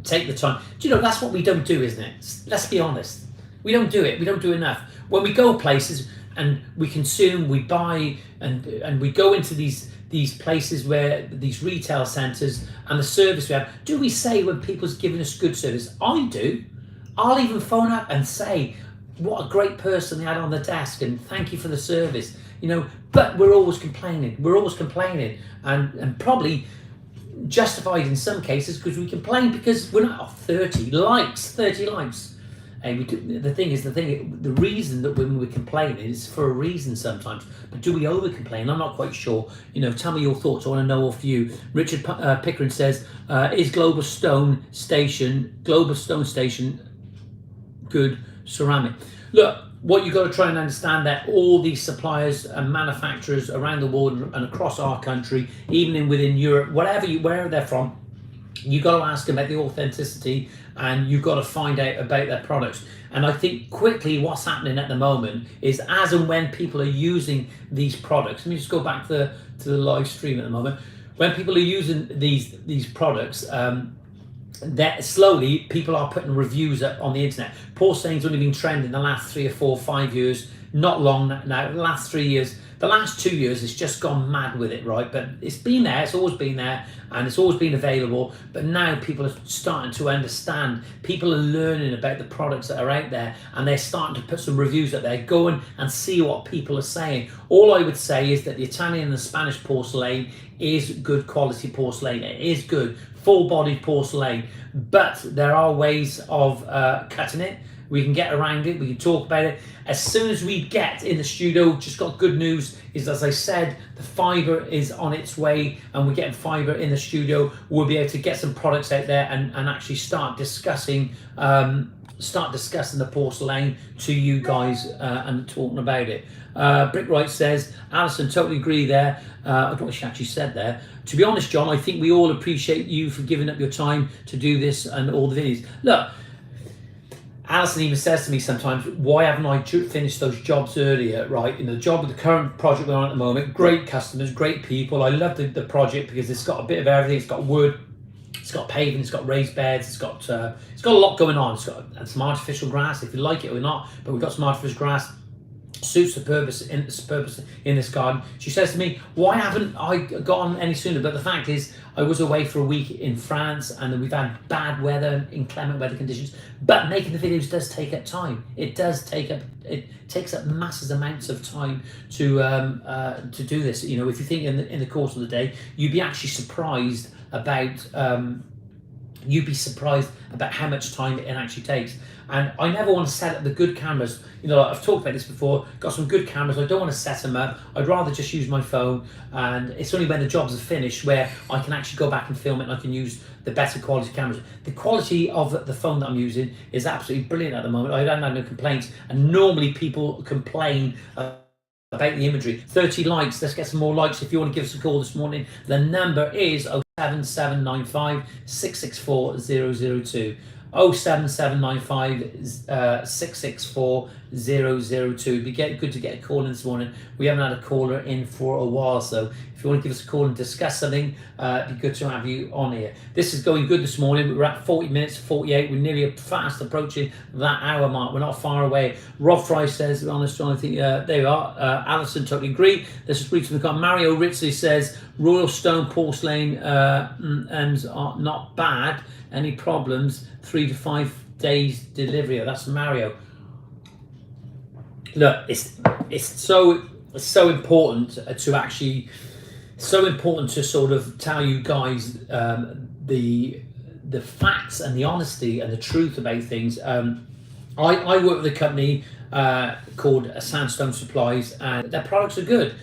S1: take the time. Do you know, that's what we don't do, isn't it? Let's be honest. We don't do it. We don't do enough. When we go places and we consume, we buy, and we go into these places where these retail centres and the service we have, do we say when people's giving us good service? I do. I'll even phone up and say, what a great person they had on the desk and thank you for the service. But we're always complaining. And probably justified in some cases because we complain because we're not 30 likes. And the reason that when we're complaining is for a reason sometimes. But do we over complain? I'm not quite sure. Tell me your thoughts. I want to know off you. Richard Pickering says, is Global Stone Station good ceramic? Look, what you've got to try and understand that all these suppliers and manufacturers around the world and across our country, even within Europe, wherever they're from, you got to ask them about the authenticity and you've got to find out about their products. And I think quickly what's happening at the moment is as and when people are using these products, let me just go back to the live stream at the moment. When people are using these products, that slowly people are putting reviews up on the internet. Porcelain's only been trending the last 3 or 4 or 5 years, not long now. The last 3 years, the last 2 years, it's just gone mad with it, right? But it's been there, it's always been there, and it's always been available. But now people are starting to understand. People are learning about the products that are out there, and they're starting to put some reviews up there. Go in and see what people are saying. All I would say is that the Italian and the Spanish porcelain is good quality porcelain. It is good, full-bodied porcelain. But there are ways of cutting it. We can get around it. We can talk about it. As soon as we get in the studio, just got good news, is as I said, the fibre is on its way and we're getting fibre in the studio. We'll be able to get some products out there and actually start discussing start discussing the porcelain to you guys and talking about it. Brickwright says, Alison, totally agree there. I don't know what she actually said there. To be honest, John, I think we all appreciate you for giving up your time to do this and all the videos. Look, Alison even says to me sometimes, why haven't I finished those jobs earlier, right? In the job with the current project we're on at the moment, great customers, great people. I love the project because it's got a bit of everything. It's got wood, it's got paving, it's got raised beds, it's got a lot going on. It's got some artificial grass, if you like it or not, but we've got some artificial grass. Suits the purpose in this garden. She says to me, why haven't I got on any sooner? But the fact is, I was away for a week in France, and then we've had bad weather, inclement weather conditions. But making the videos does take up time. It takes up massive amounts of time to do this. You know, if you think in the course of the day, you'd be actually surprised about how much time it actually takes. And I never want to set up the good cameras. You know, I've talked about this before, got some good cameras, I don't want to set them up. I'd rather just use my phone, and it's only when the jobs are finished where I can actually go back and film it, and I can use the better quality cameras. The quality of the phone that I'm using is absolutely brilliant at the moment. I don't have no complaints, and normally people complain about the imagery. 30 likes, let's get some more likes. If you want to give us a call this morning, the number is 07795 664 002. 07795 664 002. It'd be good to get a call in this morning. We haven't had a caller in for a while, so if you want to give us a call and discuss something, it'd be good to have you on here. This is going good this morning. We're at 40 minutes, 48. We're nearly fast approaching that hour mark. We're not far away. Rob Fry says, honest John, I think there we are. Alison, totally agree. This is reaching the car. Mario Ritsley says, Royal Stone porcelain ends are not bad. Any problems? 3 to 5 days delivery. That's Mario. Look, it's so important to sort of tell you guys the facts and the honesty and the truth about things. I work with a company called Sandstone Supplies, and their products are good.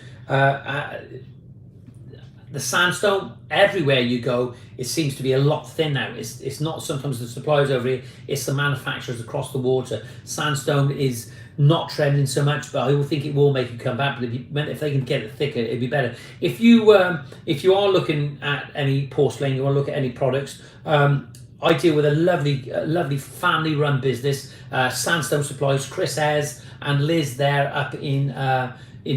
S1: The sandstone, everywhere you go, it seems to be a lot thinner. It's not sometimes the suppliers over here, it's the manufacturers across the water. Sandstone is not trending so much, but I will think it will make it come back. But if they can get it thicker, it'd be better. If you are looking at any porcelain, you want to look at any products, I deal with a lovely family-run business, Sandstone Supplies. Chris Ayres and Liz there up in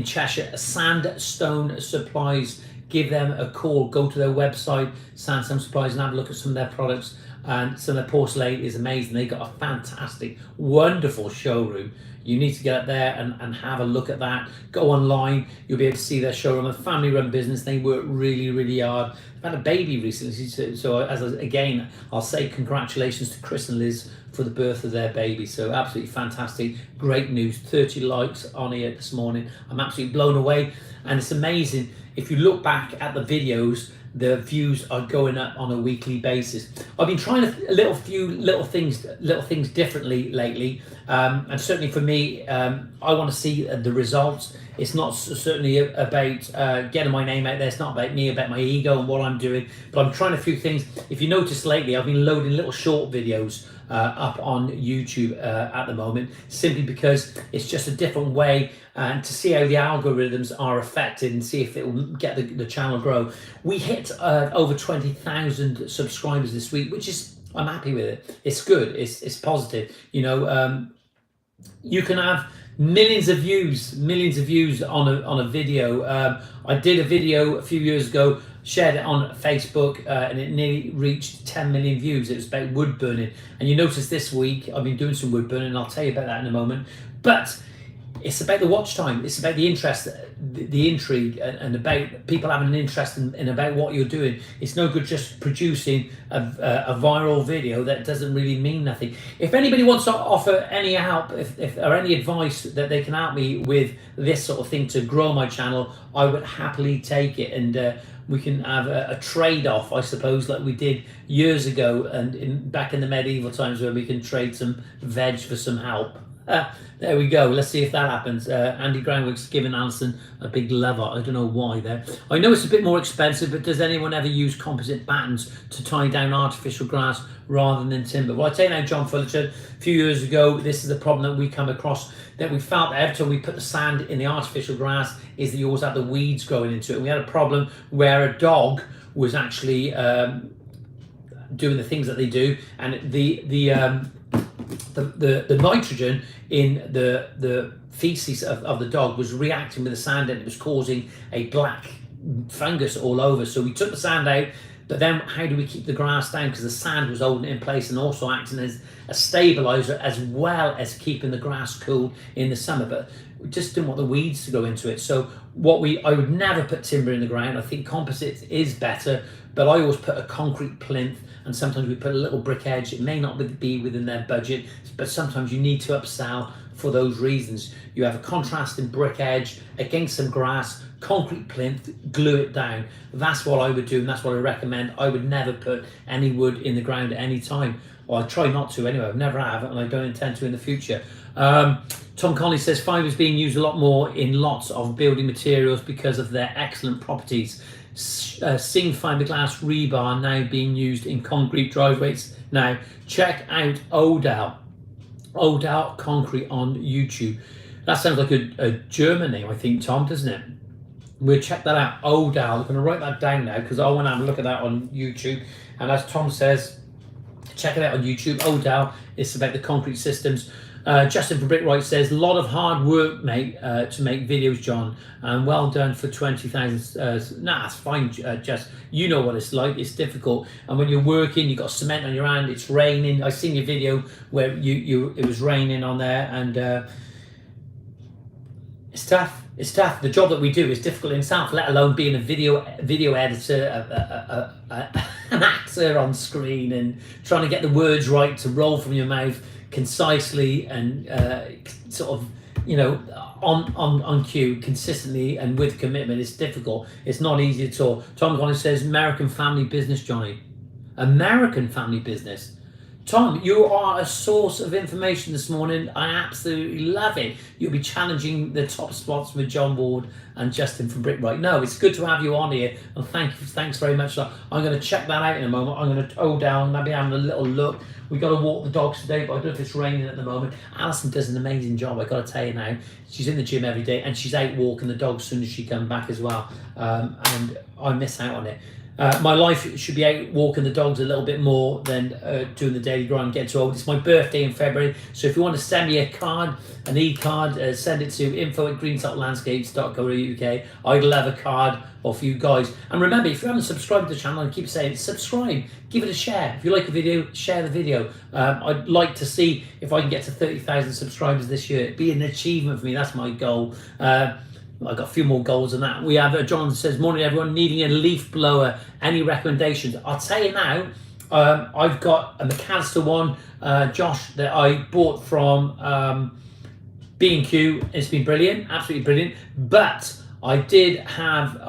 S1: Cheshire. Sandstone Supplies. Give them a call. Go to their website, Sandstone Supplies, and have a look at some of their products. And some of their porcelain is amazing. They've got a fantastic, wonderful showroom. You need to get up there and have a look at that. Go online. You'll be able to see their showroom. A family-run business. They work really, really hard. They've had a baby recently. So again, I'll say congratulations to Chris and Liz for the birth of their baby. So absolutely fantastic. Great news. 30 likes on here this morning. I'm absolutely blown away. And it's amazing. If you look back at the videos, the views are going up on a weekly basis. I've been trying little things differently lately, and certainly for me, I want to see the results. It's not certainly about getting my name out there. It's not about me, about my ego and what I'm doing. But I'm trying a few things. If you notice lately, I've been loading little short videos up on YouTube at the moment, simply because it's just a different way and to see how the algorithms are affected and see if it will get the channel grow. We hit over 20,000 subscribers this week, which is, I'm happy with it. It's good. It's positive. You know, you can have millions of views on a video. I did a video a few years ago, shared it on Facebook, and it nearly reached 10 million views. It was about wood burning, and you notice this week I've been doing some wood burning, and I'll tell you about that in a moment. But it's about the watch time. It's about the interest, the intrigue, and about people having an interest in about what you're doing. It's no good just producing a viral video that doesn't really mean nothing. If anybody wants to offer any help, if or any advice that they can help me with this sort of thing to grow my channel, I would happily take it, and we can have a trade-off, I suppose, like we did years ago and back in the medieval times, where we can trade some veg for some help. There we go. Let's see if that happens. Andy Groundwork's giving Alison a big love. I don't know why there. I know it's a bit more expensive, but does anyone ever use composite battens to tie down artificial grass rather than timber? Well, I tell you now, John Fullerton, a few years ago, this is the problem that we come across, that we felt that every time we put the sand in the artificial grass is that you always have the weeds growing into it. And we had a problem where a dog was actually doing the things that they do, and the nitrogen in the feces of the dog was reacting with the sand, and it was causing a black fungus all over. So we took the sand out, but then how do we keep the grass down? Because the sand was holding it in place and also acting as a stabilizer, as well as keeping the grass cool in the summer. But we just didn't want the weeds to go into it. So I would never put timber in the ground. I think composite is better, but I always put a concrete plinth, and sometimes we put a little brick edge. It may not be within their budget, but sometimes you need to upsell for those reasons. You have a contrasting brick edge against some grass, concrete plinth, glue it down. That's what I would do, and that's what I recommend. I would never put any wood in the ground at any time. Well, I try not to anyway. I never have, and I don't intend to in the future. Tom Conley says fibre is being used a lot more in lots of building materials because of their excellent properties. Seeing fiberglass rebar now being used in concrete driveways. Now check out Odell Concrete on YouTube. That sounds like a German name, I think, Tom, doesn't it? We'll check that out. Odell. I'm going to write that down now because I want to have a look at that on YouTube. And as Tom says, check it out on YouTube. Odell. It's about the concrete systems. Justin from Brickwright says, a lot of hard work, mate, to make videos, John, and well done for 20,000. Nah, it's fine, Just. You know what it's like. It's difficult, and when you're working, you've got cement on your hand. It's raining. I seen your video where it was raining on there, and it's tough. It's tough. The job that we do is difficult in itself, let alone being a video editor, an actor on screen, and trying to get the words right to roll from your mouth concisely and sort of, on cue, consistently and with commitment. It's difficult. It's not easy at all. Tom Collins says, American family business, Johnny. American family business. Tom, you are a source of information this morning. I absolutely love it. You'll be challenging the top spots with John Ward and Justin from Brickwright. No, it's good to have you on here, and thanks very much. I'm going to check that out in a moment. I'm going to go down, maybe having a little look. We've got to walk the dogs today, but I don't know if it's raining at the moment. Alison does an amazing job, I've got to tell you now. She's in the gym every day, and she's out walking the dogs as soon as she comes back as well. And I miss out on it. My life should be out walking the dogs a little bit more than doing the daily grind, getting too old. It's my birthday in February, so if you want to send me a card, an e-card, send it to info@greentoplandscapes.co.uk. I'd love a card off you guys. And remember, if you haven't subscribed to the channel, I keep saying subscribe, give it a share. If you like a video, share the video. I'd like to see if I can get to 30,000 subscribers this year. It'd be an achievement for me. That's my goal. I've got a few more goals than that. We have John says, morning everyone, needing a leaf blower. Any recommendations? I'll tell you now, I've got a McAllister one, Josh, that I bought from B&Q. It's been brilliant, absolutely brilliant. But I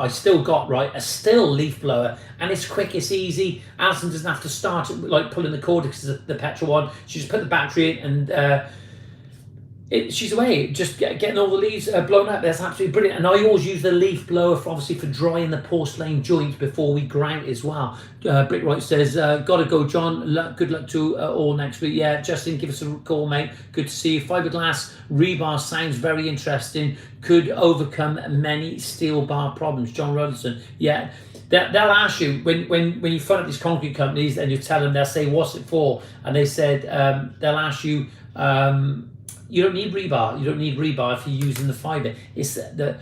S1: still got a still leaf blower, and it's quick, it's easy. Alison doesn't have to start it like pulling the cord because it's the petrol one. She just put the battery in and she's away, just getting all the leaves blown up. That's absolutely brilliant. And I always use the leaf blower for drying the porcelain joints before we grout as well. Brickwright says, gotta go, John. Good luck to all next week. Yeah, Justin, give us a call, mate. Good to see you. Fiberglass rebar sounds very interesting. Could overcome many steel bar problems. John Rodson. Yeah. They'll ask you when you phone up these concrete companies and you tell them, they'll say, what's it for? And they said, they'll ask you, you don't need rebar. You don't need rebar if you're using the fibre. It's the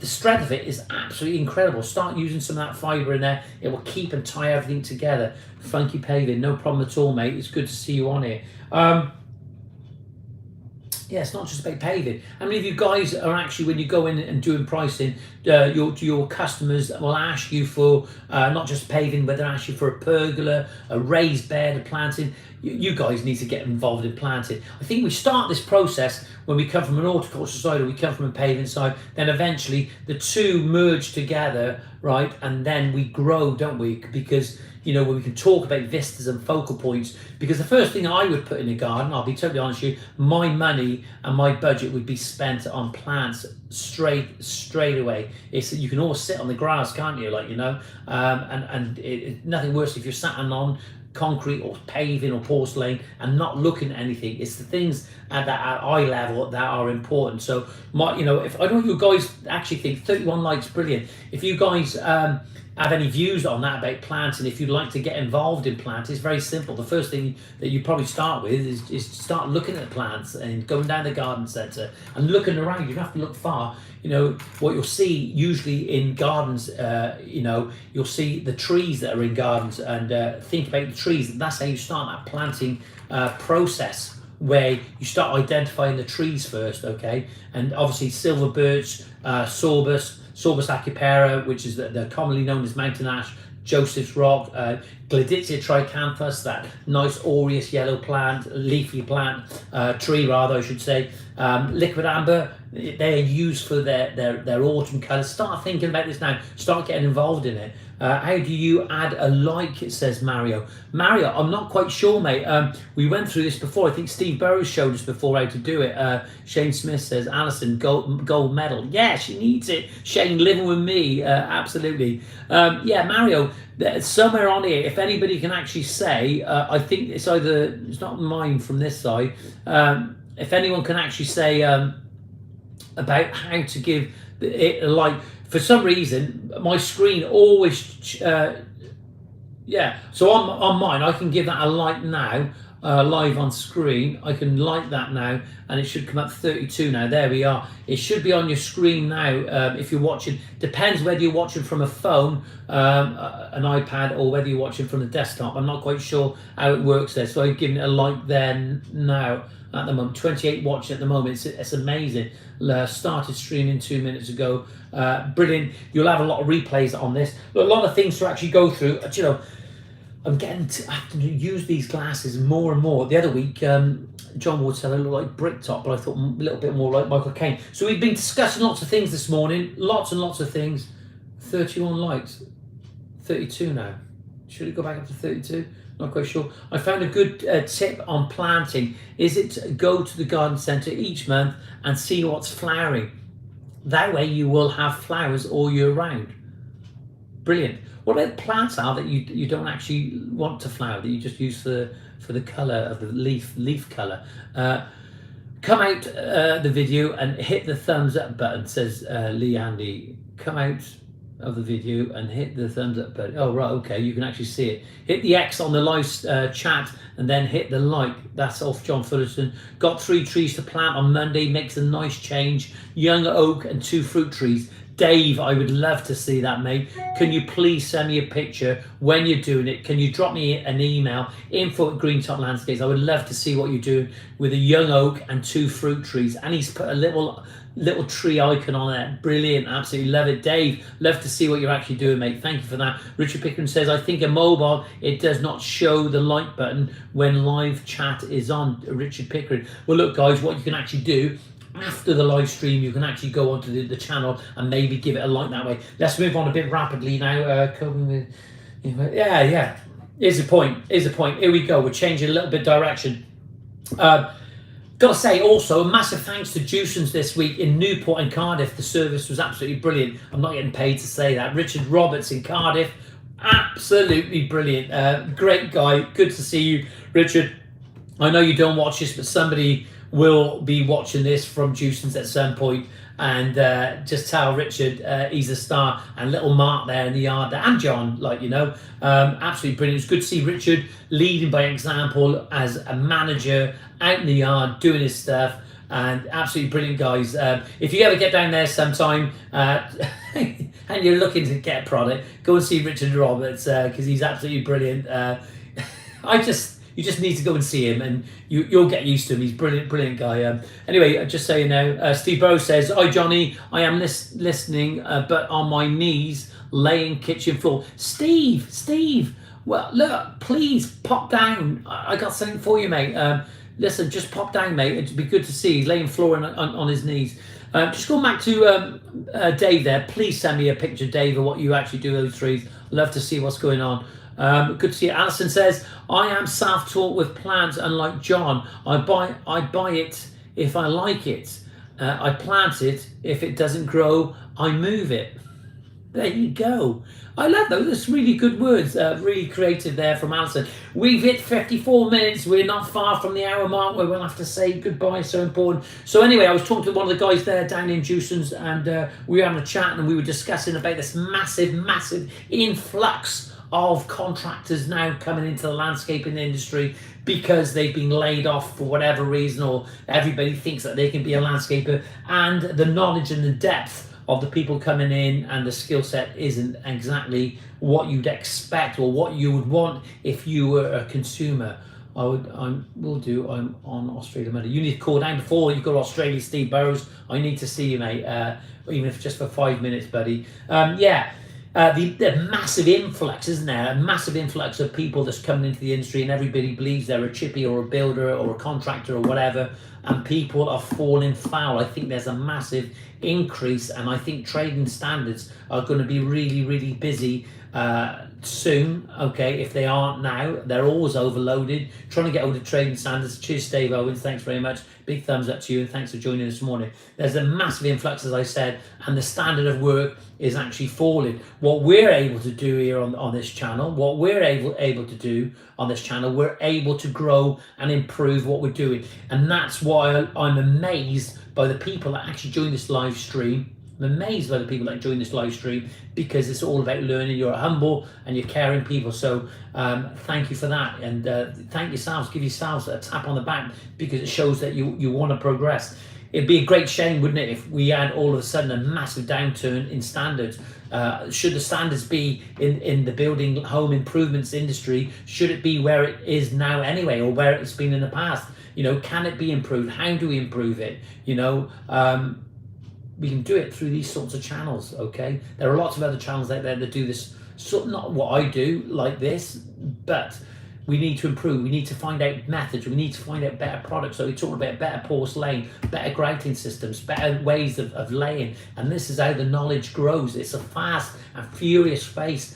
S1: strength of it is absolutely incredible. Start using some of that fibre in there. It will keep and tie everything together. Funky paving, no problem at all, mate. It's good to see you on here. Yeah, it's not just about paving. How many of you guys are actually, when you go in and doing pricing, your customers will ask you for not just paving, but they'll ask you for a pergola, a raised bed, a planting. You guys need to get involved in planting. I think we start this process when we come from an horticulture side or we come from a paving side, then eventually the two merge together, right? And then we grow, don't we? Because where we can talk about vistas and focal points. Because the first thing I would put in a garden, I'll be totally honest with you, my money and my budget would be spent on plants straight away. It's you can always sit on the grass, can't you? Nothing worse if you're sat on concrete or paving or porcelain and not looking at anything. It's the things at eye level that are important. So if I don't know, you guys actually think 31 likes brilliant. If you guys have any views on that about plants, and if you'd like to get involved in plants, it's very simple. The first thing that you probably start with is start looking at plants and going down the garden centre and looking around. You don't have to look far. What you'll see usually in gardens, you'll see the trees that are in gardens, and think about the trees. That's how you start that planting process, where you start identifying the trees first, okay? And obviously silver birch, Sorbus acupera, which is the commonly known as mountain ash, Joseph's rock, Gladitsia tricanthus, that nice aureus yellow plant, leafy plant, tree rather, I should say. Liquid amber, they're used for their autumn colours. Start thinking about this now. Start getting involved in it. How do you add a like, it says Mario. Mario, I'm not quite sure, mate. We went through this before. I think Steve Burrows showed us before how to do it. Shane Smith says, Alison, gold medal. Yeah, she needs it. Shane, living with me. Absolutely. Yeah, Mario, somewhere on here, if anybody can actually say, I think it's not mine from this side. If anyone can actually say about how to give it a like. For some reason, my screen always, so on mine, I can give that a like now, live on screen. I can like that now, and it should come up 32 now. There we are. It should be on your screen now if you're watching. Depends whether you're watching from a phone, an iPad, or whether you're watching from the desktop. I'm not quite sure how it works there, so I'm giving it a like there now. At the moment, 28 watching at the moment. It's amazing. Started streaming 2 minutes ago. Brilliant. You'll have a lot of replays on this. A lot of things to actually go through. I'm getting to have to use these glasses more and more. The other week, John Ward said I look like Greentop, but I thought a little bit more like Michael Caine. So we've been discussing lots of things this morning. Lots and lots of things. 31 likes. 32 now. Should it go back up to 32? Not quite sure. I found a good tip on planting. Is it to go to the garden centre each month and see what's flowering. That way you will have flowers all year round. Brilliant. What about plants that you don't actually want to flower, that you just use for the colour of the leaf colour? Come out the video and hit the thumbs up button, says Lee Andy. Come out of the video and hit the thumbs up button. Oh right, okay, you can actually see it. Hit the X on the live chat and then hit the like. That's off John Fullerton. Got 3 trees to plant on Monday, makes a nice change. Young oak and 2 fruit trees. Dave, I would love to see that, mate. Can you please send me a picture when you're doing it? Can you drop me an email, info@Greentop Landscapes? I would love to see what you're doing with a young oak and 2 fruit trees. And he's put a little tree icon on there. Brilliant, absolutely love it. Dave, love to see what you're actually doing, mate. Thank you for that. Richard Pickering says, I think a mobile, it does not show the like button when live chat is on. Richard Pickering. Well, look, guys, what you can actually do after the live stream, you can actually go onto the channel and maybe give it a like that way. Let's move on a bit rapidly now. Coping with, yeah. Here's the point. Here we go. We're changing a little bit direction. Got to say also a massive thanks to Juicens this week in Newport and Cardiff. The service was absolutely brilliant. I'm not getting paid to say that. Richard Roberts in Cardiff, absolutely brilliant. Great guy. Good to see you, Richard. I know you don't watch this, but somebody will be watching this from Juicens at some point, and just tell Richard he's a star, and little Mark there in the yard there, and John, absolutely brilliant. It's good to see Richard leading by example as a manager out in the yard doing his stuff, and absolutely brilliant, guys. If you ever get down there sometime and you're looking to get a product, go and see Richard Roberts because he's absolutely brilliant. You just need to go and see him, and you'll get used to him. He's brilliant guy. Anyway, just so you know, Steve Burrows says, "Hi Johnny, I am listening, but on my knees, laying kitchen floor." Steve, well, look, please pop down. I got something for you, mate. Listen, just pop down, mate. It'd be good to see. He's laying floor on his knees. Just going back to Dave there. Please send me a picture, Dave, of what you actually do with those trees. Love to see what's going on. Good to see you. Alison says, I am self-taught with plants, unlike John. I buy it if I like it. I plant it. If it doesn't grow, I move it. There you go. I love those. That's really good words. Really creative there from Alison. We've hit 54 minutes. We're not far from the hour mark where we'll have to say goodbye. So important. So anyway, I was talking to one of the guys there down in Jewson's, and we were having a chat, and we were discussing about this massive influx of contractors now coming into the landscaping industry because they've been laid off for whatever reason, or everybody thinks that they can be a landscaper, and the knowledge and the depth of the people coming in and the skill set isn't exactly what you'd expect or what you would want if you were a consumer. I'm on Australia Monday. You need to call down before you go to Australia, Steve Burrows. I need to see you, mate, even if just for 5 minutes, buddy. The massive influx, isn't there? A massive influx of people that's coming into the industry, and everybody believes they're a chippy or a builder or a contractor or whatever, and people are falling foul. I think there's a massive increase, and I think trading standards are going to be really busy soon. Okay, if they aren't now, they're always overloaded trying to get all the trading standards. Cheers, Dave Owens, thanks very much. Big thumbs up to you, and thanks for joining this morning. There's a massive influx, as I said, and the standard of work is actually falling. What we're able to do here on this channel, we're able to grow and improve what we're doing. And that's why I'm amazed by the people that actually join this live stream. I'm amazed by the people that join this live stream, because it's all about learning. You're humble and you're caring people. So thank you for that. And thank yourselves, give yourselves a tap on the back, because it shows that you want to progress. It'd be a great shame, wouldn't it, if we had all of a sudden a massive downturn in standards. Should the standards be in the building home improvements industry? Should it be where it is now anyway, or where it's been in the past? You know, can it be improved? How do we improve it? You know, we can do it through these sorts of channels. Okay, there are lots of other channels out there that do this. So not what I do like this, but we need to improve. We need to find out methods. We need to find out better products. So we're talking about better porcelain, better grouting systems, better ways of laying. And this is how the knowledge grows. It's a fast and furious pace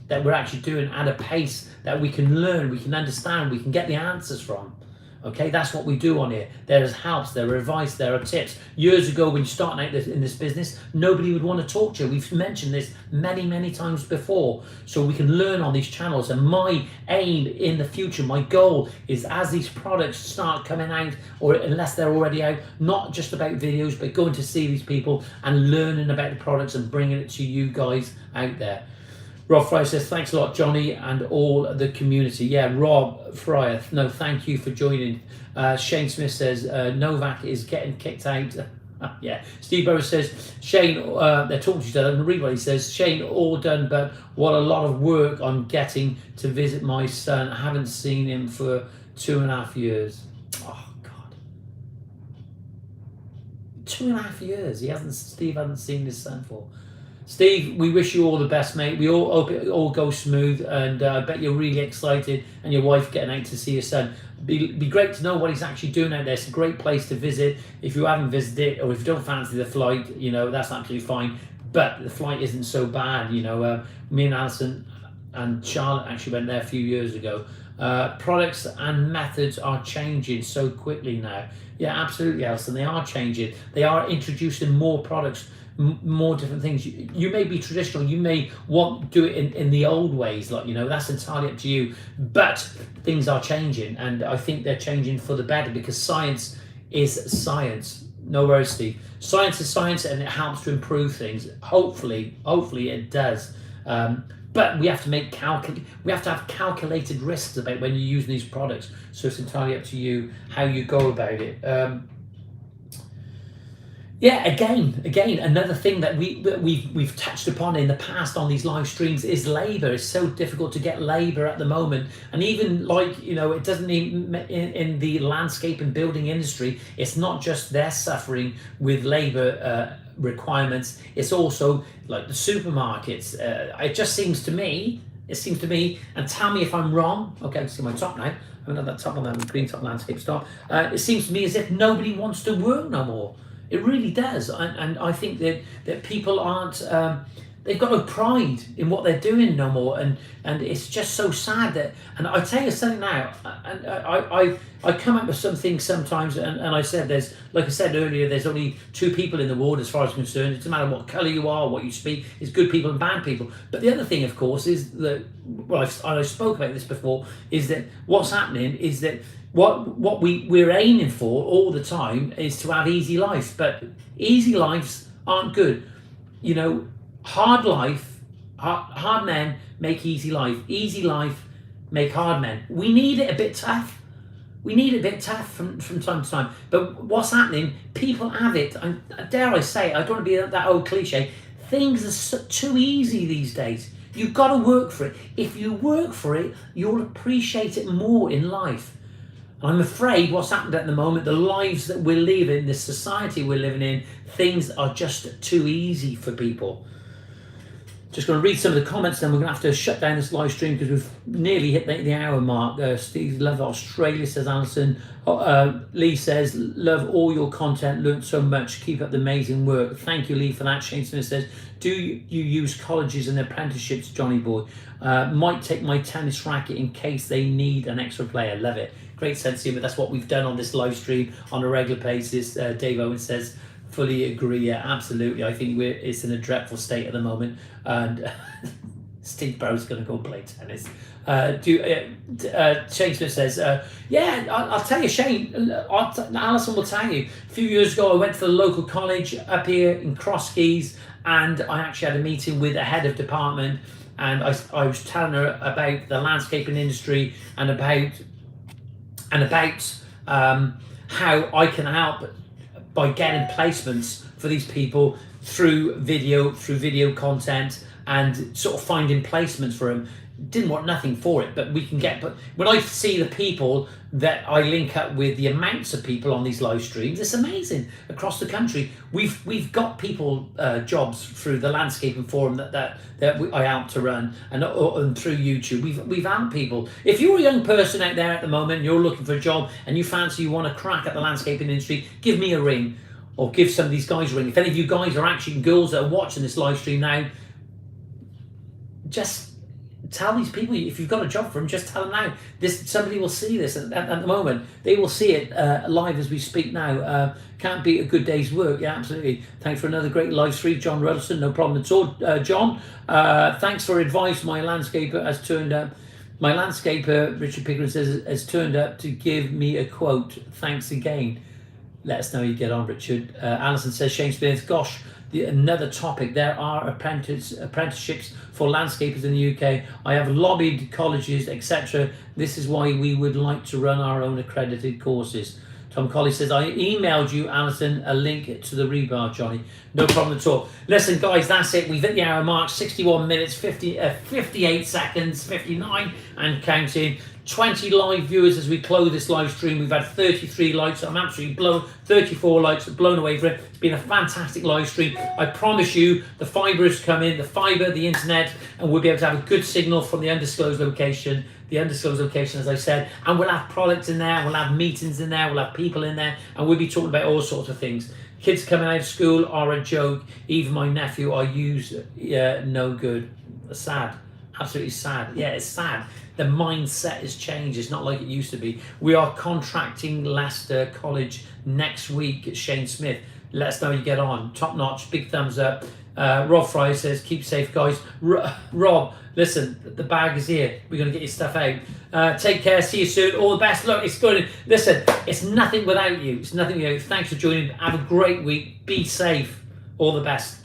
S1: that we're actually doing, at a pace that we can learn, we can understand, we can get the answers from. Okay, that's what we do on here. There is helps, there are advice, there are tips. Years ago, when you're starting out in this business, nobody would want to talk to you. We've mentioned this many times before. So we can learn on these channels. And my aim in the future, my goal is, as these products start coming out, or unless they're already out, not just about videos, but going to see these people and learning about the products and bringing it to you guys out there. Rob Fryer says, thanks a lot, Johnny, and all the community. Yeah, Rob Fryer, no, thank you for joining. Shane Smith says, Novak is getting kicked out. Yeah. Steve Burrows says, Shane, they're talking to each other. And read what he says. Shane, all done, but what a lot of work on getting to visit my son. I haven't seen him for 2.5 years. Oh, God. 2.5 years. Steve hasn't seen his son for. Steve, we wish you all the best, mate. We all hope it all goes smooth, and I bet you're really excited, and your wife getting out to see your son. Be great to know what he's actually doing out there. It's a great place to visit. If you haven't visited, or if you don't fancy the flight, you know, that's absolutely fine. But the flight isn't so bad, you know. Me and Alison and Charlotte actually went there a few years ago. Products and methods are changing so quickly now. Yeah, absolutely, Alison. They are changing. They are introducing more products, more different things. You may be traditional, you may want to do it in the old ways, like, you know, that's entirely up to you, but things are changing, and I think they're changing for the better, because science is science. No worries, Steve. Science is science, and it helps to improve things. Hopefully it does, but we have to have calculated risks about when you're using these products, so it's entirely up to you how you go about it. Yeah, again, another thing that we've touched upon in the past on these live streams is labour. It's so difficult to get labour at the moment, and even, like, you know, it doesn't even in the landscape and building industry. It's not just they're suffering with labour requirements. It's also like the supermarkets. It just seems to me. And tell me if I'm wrong. Okay, I'm see my top now. I haven't had that top on the Greentop landscape stop. It seems to me as if nobody wants to work no more. It really does, and I think that people aren't they've got no pride in what they're doing no more, and it's just so sad that. And I tell you something now, and I come up with some things sometimes, and I said there's, like I said earlier, there's only two people in the world as far as I'm concerned. It doesn't matter what colour you are, what you speak. It's good people and bad people. But the other thing, of course, is that, well, I spoke about this before, is that what's happening is that what we're aiming for all the time is to have easy lives, but easy lives aren't good. You know, hard men make easy life. Easy life make hard men. We need it a bit tough. We need it a bit tough from time to time. But what's happening, people have it, and dare I say, I don't want to be that old cliche, things are too easy these days. You've got to work for it. If you work for it, you'll appreciate it more in life. I'm afraid what's happened at the moment, the lives that we're living, the society we're living in, things are just too easy for people. Just going to read some of the comments, then we're going to have to shut down this live stream because we've nearly hit the hour mark. Steve, love Australia, says Alison. Lee says, love all your content, learned so much, keep up the amazing work. Thank you, Lee, for that. Shane Smith says, do you use colleges and apprenticeships, Johnyboy? Might take my tennis racket in case they need an extra player. Love it. Great sense of humour. That's what we've done on this live stream on a regular basis. Dave Owen says, fully agree. Yeah, absolutely. I think it's in a dreadful state at the moment, and Steve Barrow's going to go play tennis. Shane Smith says, yeah, I'll tell you, Shane. Alison will tell you. A few years ago, I went to the local college up here in Cross Keys, and I actually had a meeting with a head of department, and I was telling her about the landscaping industry and about how I can help by getting placements for these people through video content, and sort of finding placements for them. Didn't want nothing for it, but we can get. But when I see the people that I link up with, the amounts of people on these live streams, it's amazing across the country. We've got people jobs through the landscaping forum that I help to run, and through YouTube. We've helped people. If you're a young person out there at the moment, and you're looking for a job, and you fancy you want to crack at the landscaping industry, give me a ring, or give some of these guys a ring. If any of you guys are actually girls that are watching this live stream now, just tell these people, if you've got a job for them, just tell them now. Somebody will see this at the moment. They will see it live as we speak now. Can't beat a good day's work. Yeah, absolutely. Thanks for another great live stream, John Ruddleston. No problem at all, John. Thanks for advice. My landscaper, Richard Pickering says, has turned up to give me a quote. Thanks again. Let us know how you get on, Richard. Alison says, Shane Smith, gosh, another topic. There are apprenticeships for landscapers in the UK. I have lobbied colleges, etc. This is why we would like to run our own accredited courses. Tom Colley says, I emailed you, Alison, a link to the rebar, Johnny. No problem at all. Listen, guys, that's it. We've hit the hour mark, 61 minutes, 58 seconds, 59 and counting. 20 live viewers as we close this live stream. We've had 33 likes. I'm absolutely blown. 34 likes, blown away for it. It's been a fantastic live stream. I promise you, the fibre is coming, the fibre, the internet, and we'll be able to have a good signal from the undisclosed location. The undisclosed location, as I said, and we'll have products in there, we'll have meetings in there, we'll have people in there, and we'll be talking about all sorts of things. Kids coming out of school are a joke. Even my nephew I use no good. Sad. Absolutely sad. Yeah, it's sad. The mindset has changed. It's not like it used to be. We are contracting Leicester College next week at Shane Smith. Let us know how you get on. Top notch. Big thumbs up. Rob Fry says, keep safe, guys. Rob, listen, the bag is here. We're going to get your stuff out. Take care. See you soon. All the best. Look, it's good. Listen, it's nothing without you. It's nothing without you. Thanks for joining. Have a great week. Be safe. All the best.